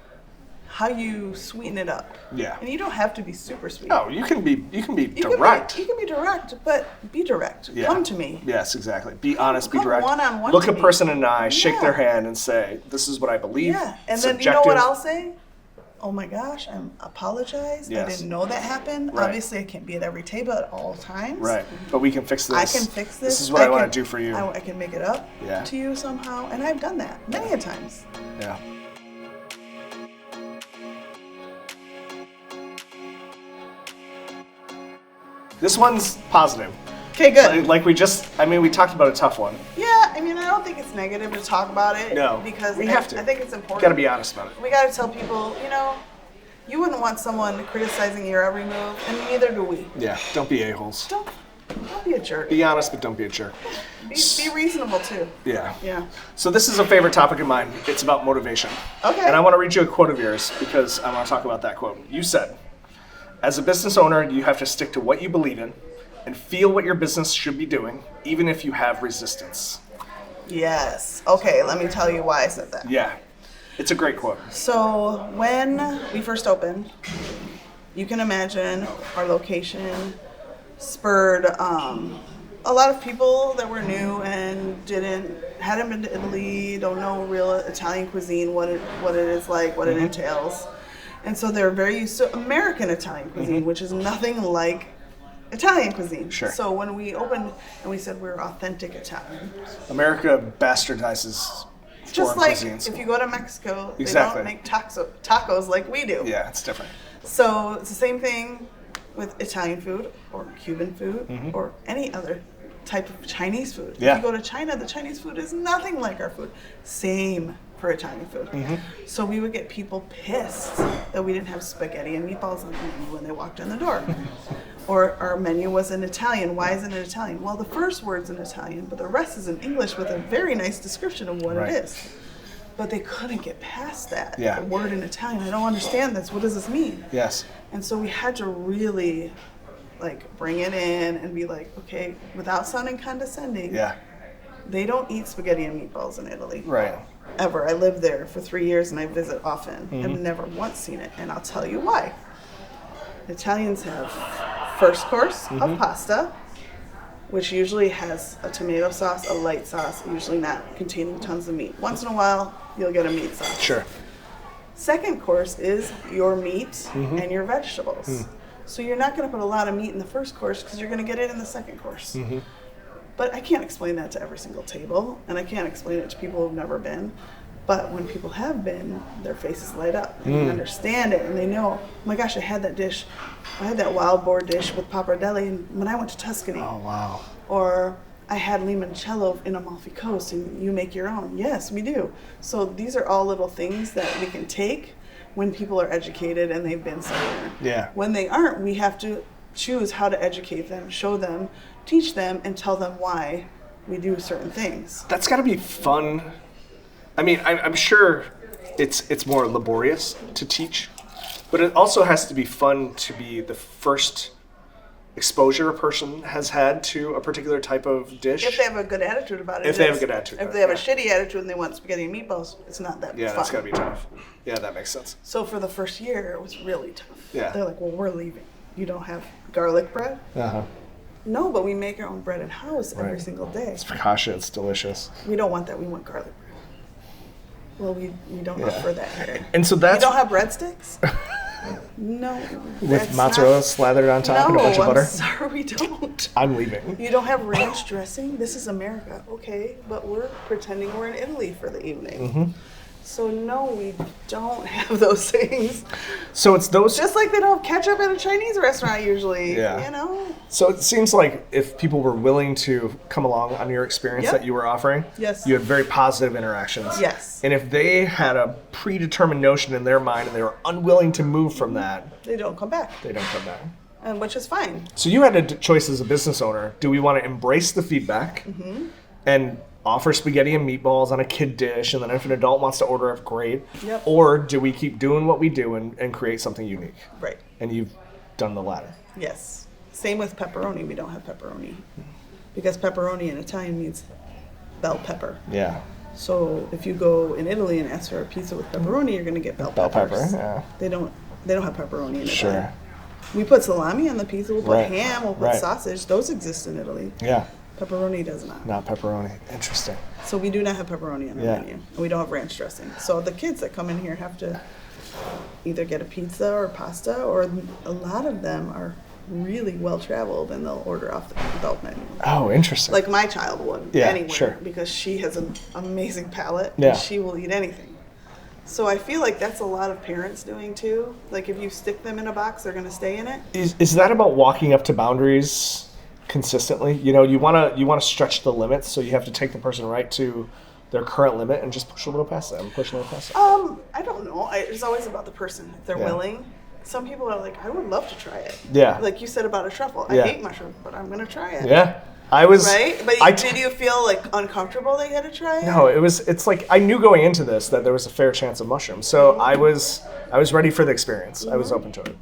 sweeten it up. Yeah. And you don't have to be super sweet. No, you can be You direct. You can be direct, but be direct. Yeah. Come to me. Yes, exactly. Be honest, be Come direct. one-on-one Look to a me. person in the eye, shake Yeah. their hand, and say, this is what I believe. Yeah. And It's then you know what subjective. I'll say? Oh my gosh, I apologize. I Yes. didn't know that happened. Right. Obviously, I can't be at every table at all times. Right. But we can fix this. I can fix this. This is what I want can- to do for you. I can make it up Yeah. to you somehow. And I've done that many a times. Yeah. This one's positive. Okay, good. Like we talked about a tough one. Yeah, I mean, I don't think it's negative to talk about it. No, Because we have to. I think it's important. Got to be honest about it. We got to tell people, you wouldn't want someone criticizing your every move, and neither do we. Yeah, don't be a-holes. Don't be a jerk. Be honest, but don't be a jerk. Be reasonable too. Yeah. Yeah. So this is a favorite topic of mine. It's about motivation. Okay. And I want to read you a quote of yours because I want to talk about that quote. You said, as a business owner, you have to stick to what you believe in and feel what your business should be doing, even if you have resistance. Yes. Okay, let me tell you why I said that. Yeah. It's a great quote. So when we first opened, you can imagine our location spurred a lot of people that were new and hadn't been to Italy, don't know real Italian cuisine, what it is like, what it entails. And so they're very used to American Italian cuisine, which is nothing like Italian cuisine. Sure. So when we opened and we said we're authentic Italian, America bastardizes just foreign like cuisines. if you go to Mexico, Exactly. they don't make tacos like we do. Yeah, it's different. So it's the same thing with Italian food or Cuban food or any other type of Chinese food. Yeah. If you go to China, the Chinese food is nothing like our food. Same for Italian food. So we would get people pissed that we didn't have spaghetti and meatballs on the menu when they walked in the door. Or our menu was in Italian. Why isn't it Italian? Well, the first word's in Italian, but the rest is in English with a very nice description of what Right. it is. But they couldn't get past that. Yeah. The word in Italian, I don't understand this. What does this mean? Yes. And so we had to really bring it in and be like, okay, without sounding condescending, Yeah. they don't eat spaghetti and meatballs in Italy. Right. Ever. I lived there for 3 years and I visit often. I've never once seen it, and I'll tell you why. Italians have first course of pasta, which usually has a tomato sauce, a light sauce, usually not containing tons of meat. Once in a while, you'll get a meat sauce. Sure. Second course is your meat and your vegetables. So you're not going to put a lot of meat in the first course because you're going to get it in the second course. But I can't explain that to every single table, and I can't explain it to people who've never been. But when people have been, their faces light up and they understand it, and they know, oh my gosh, I had that dish. I had that wild boar dish with pappardelle when I went to Tuscany. Oh, wow. Or I had limoncello in Amalfi Coast, and you make your own. Yes, we do. So these are all little things that we can take when people are educated and they've been somewhere. Yeah. When they aren't, we have to choose how to educate them, show them, teach them, and tell them why we do certain things. That's got to be fun. I mean, I'm sure it's more laborious to teach, but it also has to be fun to be the first exposure a person has had to a particular type of dish. If they have a good attitude about it. If they have a good attitude If about they it, have a shitty attitude and they want spaghetti and meatballs, it's not that Yeah, fun. that's got to be tough. Yeah, that makes sense. So for the first year, it was really tough. Yeah. They're like, well, we're leaving. You don't have garlic bread? Uh-huh. No, but we make our own bread in house every Right. single day. It's focaccia. It's delicious. We don't want that. We want garlic bread. Well, we don't Yeah. offer that here. And so You that's don't have breadsticks? No. with that's mozzarella not- slathered on top and a bunch of No, butter. I'm sorry, we don't. I'm leaving. You don't have ranch dressing? This is America. Okay, but we're pretending we're in Italy for the evening. So no, we don't have those things. So it's those. Just like they don't have ketchup at a Chinese restaurant usually. Yeah. You know? So it seems like if people were willing to come along on your experience Yep. that you were offering, Yes. you had very positive interactions. Yes. And if they had a predetermined notion in their mind and they were unwilling to move from that, They don't come back. they don't come back. And which is fine. So you had a choice as a business owner. Do we want to embrace the feedback and offer spaghetti and meatballs on a kid dish, and then if an adult wants to order it, great? Yep. Or do we keep doing what we do and create something unique? Right. And you've done the latter. Yes. Same with pepperoni. We don't have pepperoni. Because pepperoni in Italian means bell pepper. Yeah. So if you go in Italy and ask for a pizza with pepperoni, you're going to get bell pepper, peppers. yeah. They don't have pepperoni in Italy. Sure. We put salami on the pizza, we'll put Right. ham, we'll put Right. sausage. Those exist in Italy. Yeah. Pepperoni does not. Not pepperoni. Interesting. So we do not have pepperoni on our Yeah. menu. And we don't have ranch dressing. So the kids that come in here have to either get a pizza or pasta, or a lot of them are really well traveled and they'll order off the adult menu. Oh, interesting. Like my child would Yeah, anywhere, sure. because she has an amazing palate Yeah. and she will eat anything. So I feel like that's a lot of parents doing too. Like if you stick them in a box, they're going to stay in it. Is that about walking up to boundaries consistently? You know, you want to stretch the limits, so you have to take the person right to their current limit and just push a little past them, push a little past them. I don't know. It's always about the person. If they're Yeah. willing. Some people are like, I would love to try it. Yeah. Like you said about a truffle. Yeah. I hate mushrooms, but I'm going to try it. Yeah. I was Right? But I did you feel like uncomfortable that you had to try it? No, it's like I knew going into this that there was a fair chance of mushrooms. So I was ready for the experience. I was open to it.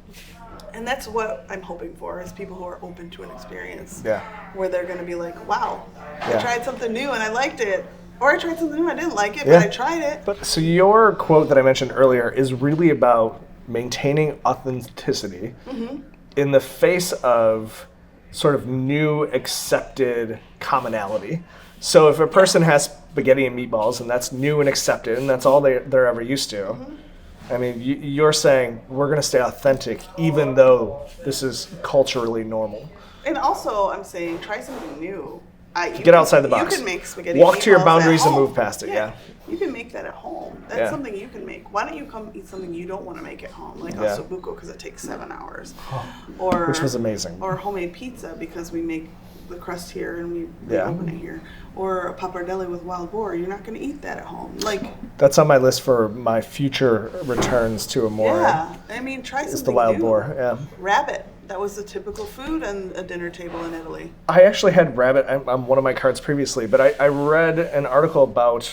And that's what I'm hoping for, is people who are open to an experience. Yeah. Where they're going to be like, wow, Yeah. I tried something new and I liked it. Or I tried something new and I didn't like it, Yeah. but I tried it. But so your quote that I mentioned earlier is really about maintaining authenticity in the face of sort of new accepted commonality. So if a person has spaghetti and meatballs and that's new and accepted and that's all they're ever used to, I mean, you're saying we're going to stay authentic even though this is culturally normal. And also, I'm saying, try something new. Get outside the box. You can make spaghetti. Walk to your meatballs boundaries at and home. move past it, yeah. You can make that at home. That's Yeah. something you can make. Why don't you come eat something you don't want to make at home, like Yeah. osso buco, because it takes 7 hours, or Which was amazing. or homemade pizza because we make the crust here and we Yeah. open it here, or a pappardelle with wild boar. You're not going to eat that at home. Like, That's on my list for my future returns to Amore. yeah, I mean, try something Is the wild new. boar, yeah. Rabbit. That was the typical food on a dinner table in Italy. I actually had rabbit on one of my cards previously, but I read an article about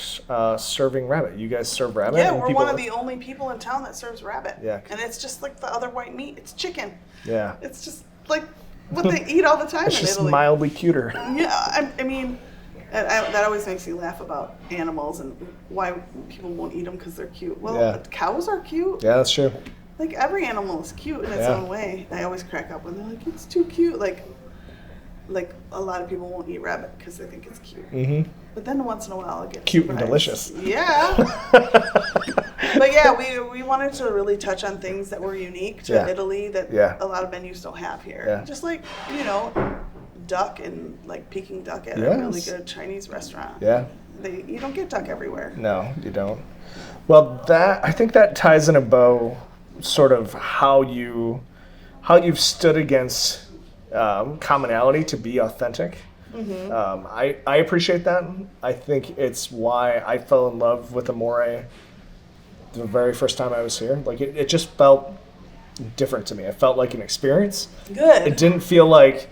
serving rabbit. You guys serve rabbit? Yeah, and we're people- one of the only people in town that serves rabbit. Yeah. And it's just like the other white meat. It's chicken. Yeah. It's just like what they eat all the time It's in just Italy. mildly cuter. Yeah, I mean, that always makes me laugh about animals and why people won't eat them because they're cute. Well, Yeah. cows are cute. Yeah, that's true. Like every animal is cute in its Yeah. own way. I always crack up when they're like, "It's too cute." Like a lot of people won't eat rabbit because they think it's cute. Mm-hmm. But then once in a while, it gets Cute and surprised. delicious. Yeah. But yeah, we wanted to really touch on things that were unique to Yeah. Italy that Yeah. a lot of menus don't have here. Yeah. Just like, duck and like Peking duck at a Yes. really good Chinese restaurant. Yeah. You don't get duck everywhere. No, you don't. Well, I think that ties in a bow, sort of how you've stood against commonality to be authentic. I appreciate that. I think it's why I fell in love with Amore the very first time I was here. Like it just felt different to me. It felt like an experience. Good. It didn't feel like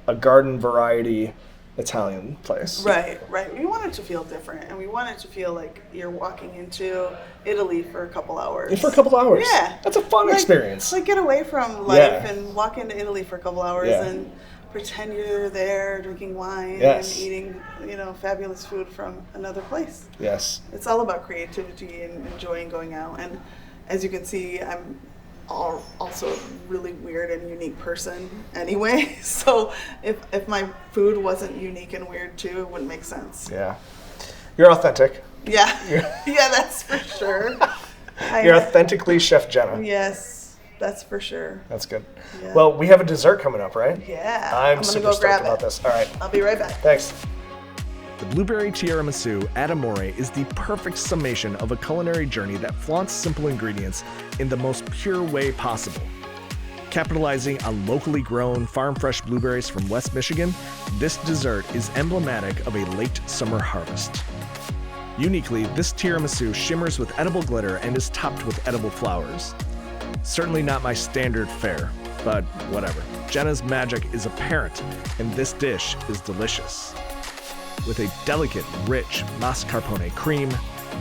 a garden variety Italian place. Right. We want it to feel different, and we want it to feel like you're walking into Italy for a couple hours. For a couple hours. Yeah. That's a fun experience. Like get away from life Yeah. and walk into Italy for a couple hours Yeah. and pretend you're there drinking wine Yes. and eating, fabulous food from another place. Yes. It's all about creativity and enjoying going out. And as you can see, I'm also a really weird and unique person anyway. So if my food wasn't unique and weird too, it wouldn't make sense. Yeah. You're authentic. Yeah. Yeah, that's for sure. You're authentically Chef Jenna. Yes, that's for sure. That's good. Yeah. Well, we have a dessert coming up, right? Yeah. I'm gonna super go stoked grab about it. this. All right. I'll be right back. Thanks. The blueberry tiramisu at Amore is the perfect summation of a culinary journey that flaunts simple ingredients in the most pure way possible. Capitalizing on locally grown, farm-fresh blueberries from West Michigan, this dessert is emblematic of a late summer harvest. Uniquely, this tiramisu shimmers with edible glitter and is topped with edible flowers. Certainly not my standard fare, but whatever. Jenna's magic is apparent, and this dish is delicious. With a delicate, rich mascarpone cream,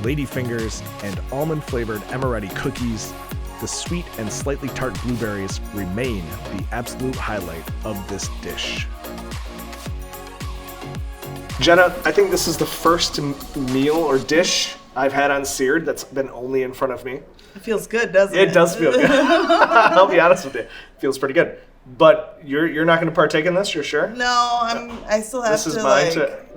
ladyfingers, and almond-flavored amaretti cookies, the sweet and slightly tart blueberries remain the absolute highlight of this dish. Jenna, I think this is the first meal or dish I've had on Seared that's been only in front of me. It feels good, doesn't it? It does feel good. I'll be honest with you. It feels pretty good. But you're not going to partake in this, you're sure? No, I still have this is to mine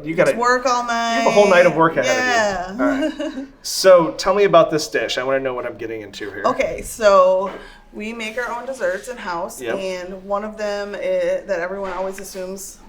you gotta work all night. You have a whole night of work ahead of you. Yeah. All right. So tell me about this dish. I want to know what I'm getting into here. Okay, so we make our own desserts in-house, Yep. and one of them that everyone always assumes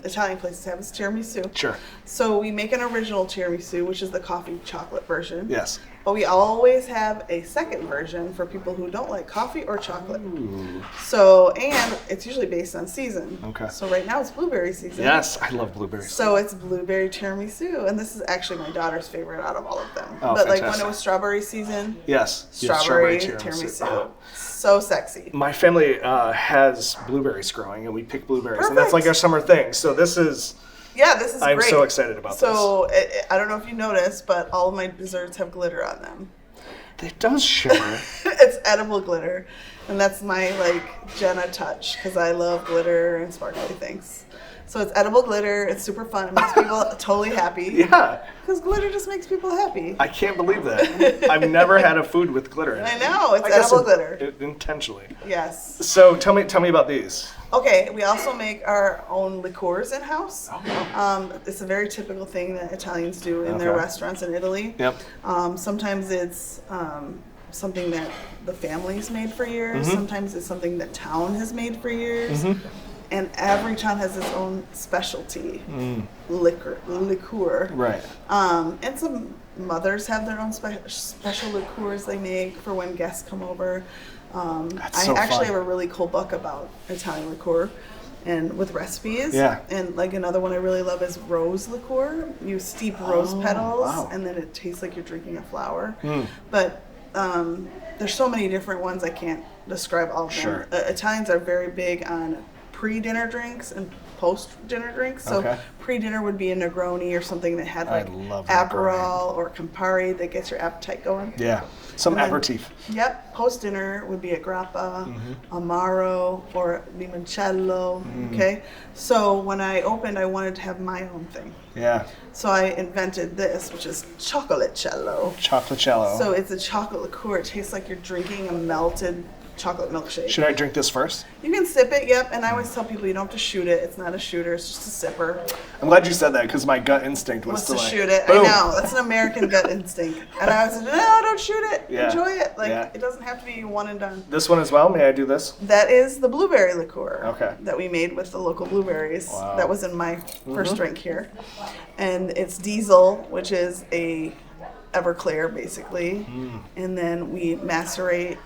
Italian places have is tiramisu. Sure. So we make an original tiramisu, which is the coffee chocolate version. Yes. But we always have a second version for people who don't like coffee or chocolate. Ooh. So, and it's usually based on season. Okay. So right now it's blueberry season. Yes, I love blueberries. So it's blueberry tiramisu, and this is actually my daughter's favorite out of all of them. Oh, but like fantastic. when it was strawberry season, Yes. strawberry tiramisu. So sexy. My family has blueberries growing, and we pick blueberries, and Perfect. that's like our summer thing. So this is. Yeah, this is I'm great. so excited about this. So I don't know if you noticed, but all of my desserts have glitter on them. It does shimmer. It's edible glitter, and that's my Jenna touch because I love glitter and sparkly things. So it's edible glitter. It's super fun. It makes people totally happy. Yeah. Because glitter just makes people happy. I can't believe that. I've never had a food with glitter in it. I know. It's I guess edible glitter. Intentionally. Yes. So tell me about these. Okay, we also make our own liqueurs in-house. Oh, wow. It's a very typical thing that Italians do in their Okay. restaurants in Italy. Yep. Sometimes it's something that the family's made for years. Mm-hmm. Sometimes it's something that town has made for years. Mm-hmm. And every town has its own specialty liqueur. Right. And some mothers have their own special liqueurs they make for when guests come over. That's so I actually fun. have a really cool book about Italian liqueur and with recipes. Yeah. And another one I really love is rose liqueur. You steep rose petals, wow. and then it tastes like you're drinking a flower. But there's so many different ones I can't describe all of them. Sure. Italians are very big on pre-dinner drinks and post-dinner drinks. So Okay. pre-dinner would be a Negroni or something that had I like love Aperol or Campari that gets your appetite going. Yeah. Some And then- aperitif. Yep. Post-dinner would be a grappa, amaro, or limoncello. Okay. So when I opened, I wanted to have my own thing. Yeah. So I invented this, which is chocolatello. Chocolatello. So it's a chocolate liqueur. It tastes like you're drinking a melted chocolate milkshake. Should I drink this first? You can sip it, yep. And I always tell people you don't have to shoot it. It's not a shooter. It's just a sipper. I'm glad you said that because my gut instinct was Wants to to like, shoot it. boom. I know. That's an American gut instinct. And I was like, no, don't shoot it. Yeah. Enjoy it. Yeah. It doesn't have to be one and done. This one as well? May I do this? That is the blueberry liqueur Okay. that we made with the local blueberries. Wow. That was in my first drink here. And it's diesel, which is a Everclear basically. And then we macerate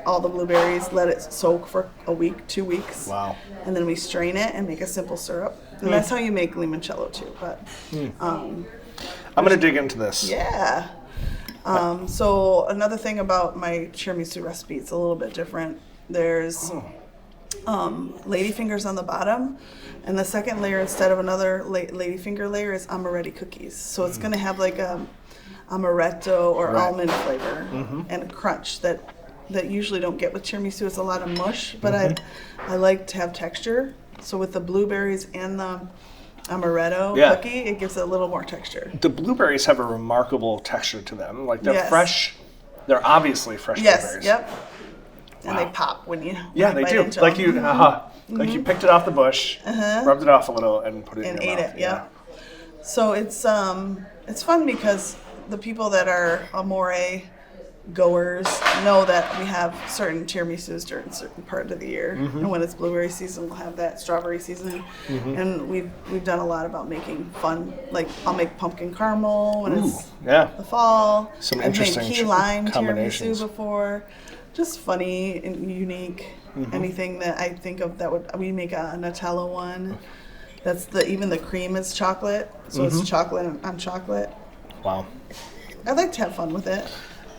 all the blueberries, let it soak for a week, 2 weeks. Wow. And then we strain it and make a simple syrup. And that's how you make limoncello too. But I'm going to dig into this. yeah. So another thing about my tiramisu recipe, it's a little bit different. There's ladyfingers on the bottom, and the second layer, instead of another ladyfinger layer, is amaretti cookies. So it's going to have like a amaretto or Right. almond flavor and crunch that usually don't get with tiramisu. It's a lot of mush, but I like to have texture. So with the blueberries and the amaretto Yeah. cookie, it gives it a little more texture. The blueberries have a remarkable texture to them. Like they're Yes. fresh. They're obviously fresh Yes, blueberries. yep. And Wow. they pop when you Yeah, they bite do. into Like them. you, like you picked it off the bush, rubbed it off a little, and put it And in your ate mouth. it. Yeah. So it's fun because the people that are Amore goers know that we have certain tiramisus during certain part of the year, and when it's blueberry season, we'll have that strawberry season. And we've done a lot about making fun. Like I'll make pumpkin caramel when it's the fall. Some I've interesting made key lime combinations tiramisu before. Just funny and unique. Anything that I think of that would we make a Nutella one. That's even the cream is chocolate, so it's chocolate on chocolate. Wow. I like to have fun with it.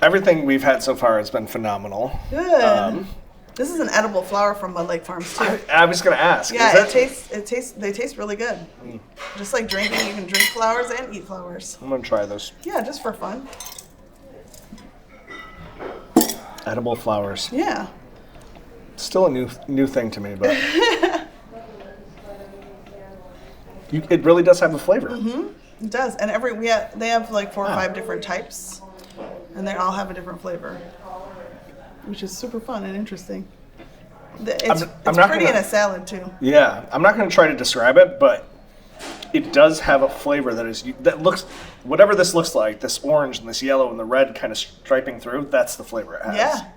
Everything we've had so far has been phenomenal. Good. This is an edible flower from Mud Lake Farms too. I was going to ask. Yeah, they taste really good. Just like drinking, you can drink flowers and eat flowers. I'm going to try those. Yeah, just for fun. Edible flowers. Yeah. Still a new thing to me, but it really does have a flavor. It does, and they have like 4 or 5 different types, and they all have a different flavor, which is super fun and interesting. It's pretty in a salad too. Yeah, I'm not going to try to describe it, but it does have a flavor that looks, whatever this looks like, this orange and this yellow and the red kind of striping through, that's the flavor it has. Yeah,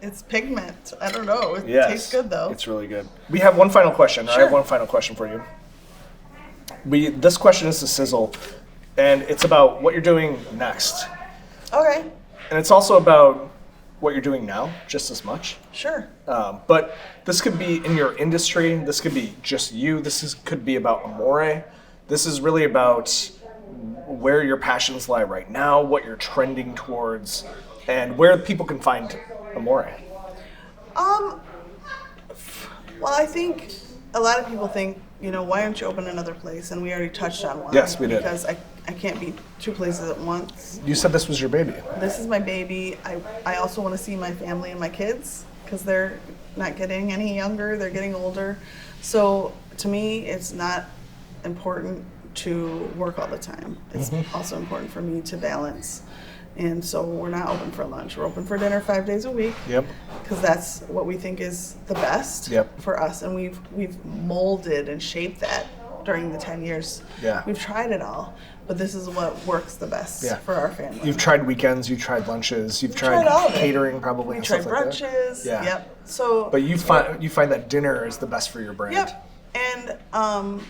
it's pigment. I don't know. It tastes good though. It's really good. We have one final question. Sure. I have one final question for you. This question is to Sizzle, and it's about what you're doing next. Okay. And it's also about what you're doing now, just as much. Sure. But this could be in your industry. This could be just you. Could be about Amore. This is really about where your passions lie right now, what you're trending towards, and where people can find Amore. Well, I think a lot of people think, why don't you open another place? And we already touched on one. Yes, we did. Because I can't be 2 places at once. You said this was your baby. This is my baby. I also want to see my family and my kids because they're not getting any younger. They're getting older. So to me, it's not important to work all the time. It's also important for me to balance. And so we're not open for lunch. We're open for dinner 5 days a week. Yep. Because that's what we think is the best for us. And we've molded and shaped that during the 10 years. Yeah. We've tried it all. But this is what works the best for our family. You've tried weekends, you've tried lunches, you've tried all of it. catering probably. We tried brunches. Yeah. Yep. So but you find that dinner is the best for your brand. Yep. And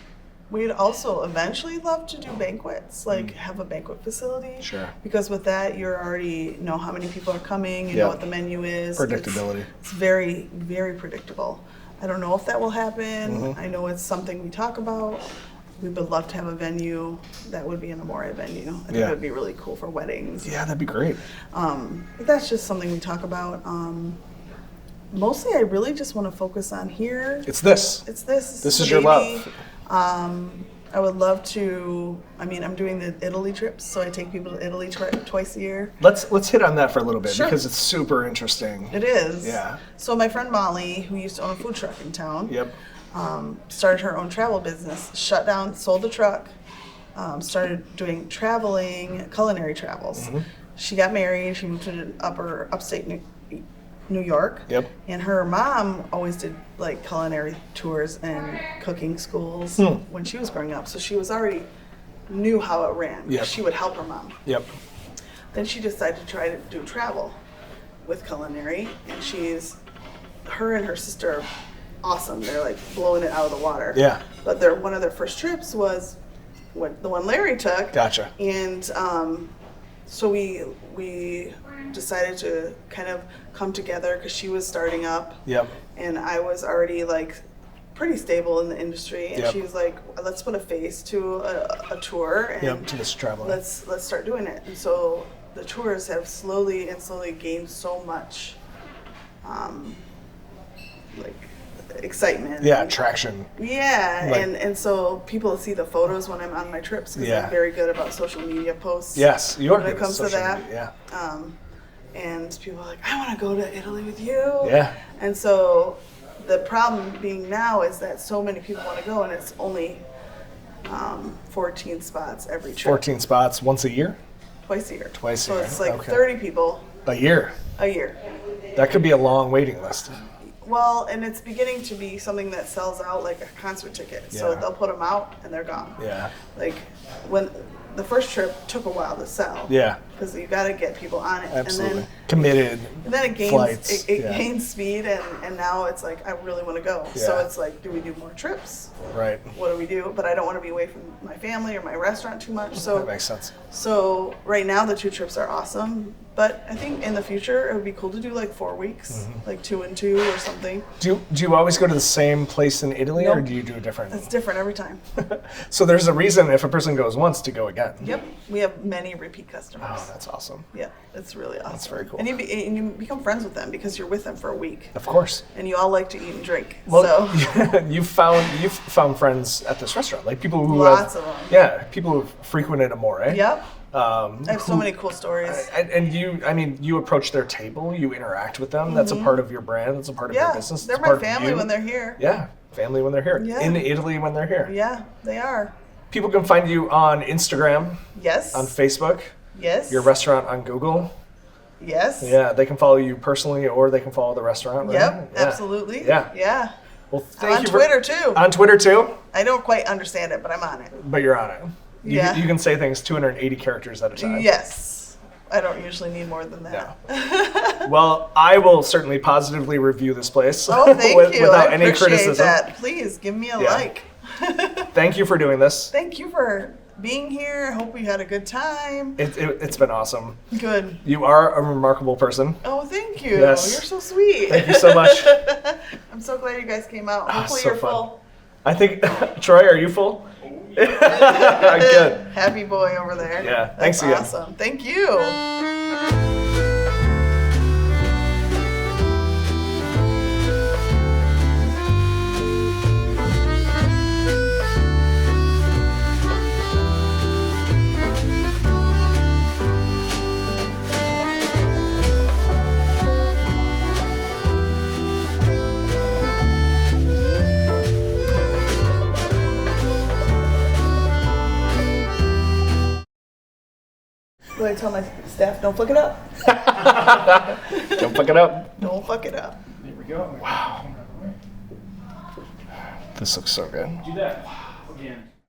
we'd also eventually love to do banquets, like have a banquet facility. Sure. Because with that, you already know how many people are coming, you know what the menu is. Predictability. It's very, very predictable. I don't know if that will happen. I know it's something we talk about. We would love to have a venue that would be an Amore venue. I think it would be really cool for weddings. Yeah, that'd be great. But that's just something we talk about. Mostly, I really just want to focus on here. It's this. This is your love. I would love to. I'm doing the Italy trips, so I take people to Italy twice a year. Let's hit on that for a little bit because it's super interesting. It is. Yeah. So my friend Molly, who used to own a food truck in town, started her own travel business. Shut down, sold the truck, started doing culinary travels. She got married. She moved to upstate New York. Yep. And her mom always did like culinary tours and cooking schools when she was growing up. So she was already knew how it ran. Yep. She would help her mom. Yep. Then she decided to try to do travel with culinary, and her and her sister are awesome. They're like blowing it out of the water. Yeah. But one of their first trips was the one Larry took. Gotcha. And so we decided to kind of come together because she was starting up. Yep. And I was already like pretty stable in the industry, and she was like, let's put a face to a tour and to this traveling. let's start doing it. And so the tours have slowly gained so much like excitement. Yeah, traction. Yeah, and so people see the photos when I'm on my trips because I'm very good about social media posts. Yes, you are when it good comes at to that. Media, And people are like, I want to go to Italy with you. Yeah. And so the problem being now is that so many people want to go, and it's only 14 spots every trip. 14 spots once a year? Twice a year. Twice a year. So it's like 30 people. A year? A year. That could be a long waiting list. Well, and it's beginning to be something that sells out like a concert ticket. So they'll put them out and they're gone. Yeah. Like when the first trip took a while to sell. Yeah. Because you got to get people on it. Absolutely. And then committed And then it gains flights. it gains speed, and now it's like I really want to go. So Yeah. it's like, do we do more trips? Right. What do we do? But I don't want to be away from my family or my restaurant too much. So That makes sense. So right now the 2 trips are awesome, but I think in the future it would be cool to do like 4 weeks, like 2 and 2 or something. Do you always go to the same place in Italy, or Nope. do you do a different? It's different every time. So there's a reason if a person goes once to go again. Yep, we have many repeat customers. Oh, that's awesome. Yeah, it's really awesome. That's very cool. And you become friends with them because you're with them for a week, Of course. and you all like to eat and drink. Well, So you've found friends at this restaurant, like people who Lots have, of 'em. Yeah, people who've frequented Amore. yep, I have who- so many cool stories. And you approach their table, you interact with them. That's a part of your brand. That's a part of your Yeah, business. they're It's my part of family you. when they're here. Yeah, family when they're here. Yeah. In Italy when they're here. Yeah, they are. People can find you on Instagram, Yes. on Facebook, Yes. your restaurant on Google. Yes. Yeah, they can follow you personally, or they can follow the restaurant. Right? Yep. Yeah. Absolutely. Yeah. Yeah. Well, I'm thank on you Twitter too. On Twitter too, I don't quite understand it, but I'm on it. but you're on it. Yeah. You can say things 280 characters at a time. Yes. I don't usually need more than that. Well, I will certainly positively review this place. Oh, thank you. Without I any appreciate criticism. that. Please give me a Yeah. like. Thank you for doing this. Thank you for being here. Hope you had a good time. It's been awesome. Good. You are a remarkable person. Oh, thank you. Yes. You're so sweet. Thank you so much. I'm so glad you guys came out. Hopefully so you're fun. full. I think, Troy, are you full? Good. Happy boy over there. Yeah, That's thanks again. awesome. Thank you. Do I tell my staff, don't fuck it up? Don't fuck it up. Don't fuck it up. There we go. Wow. This looks so good. Do that again.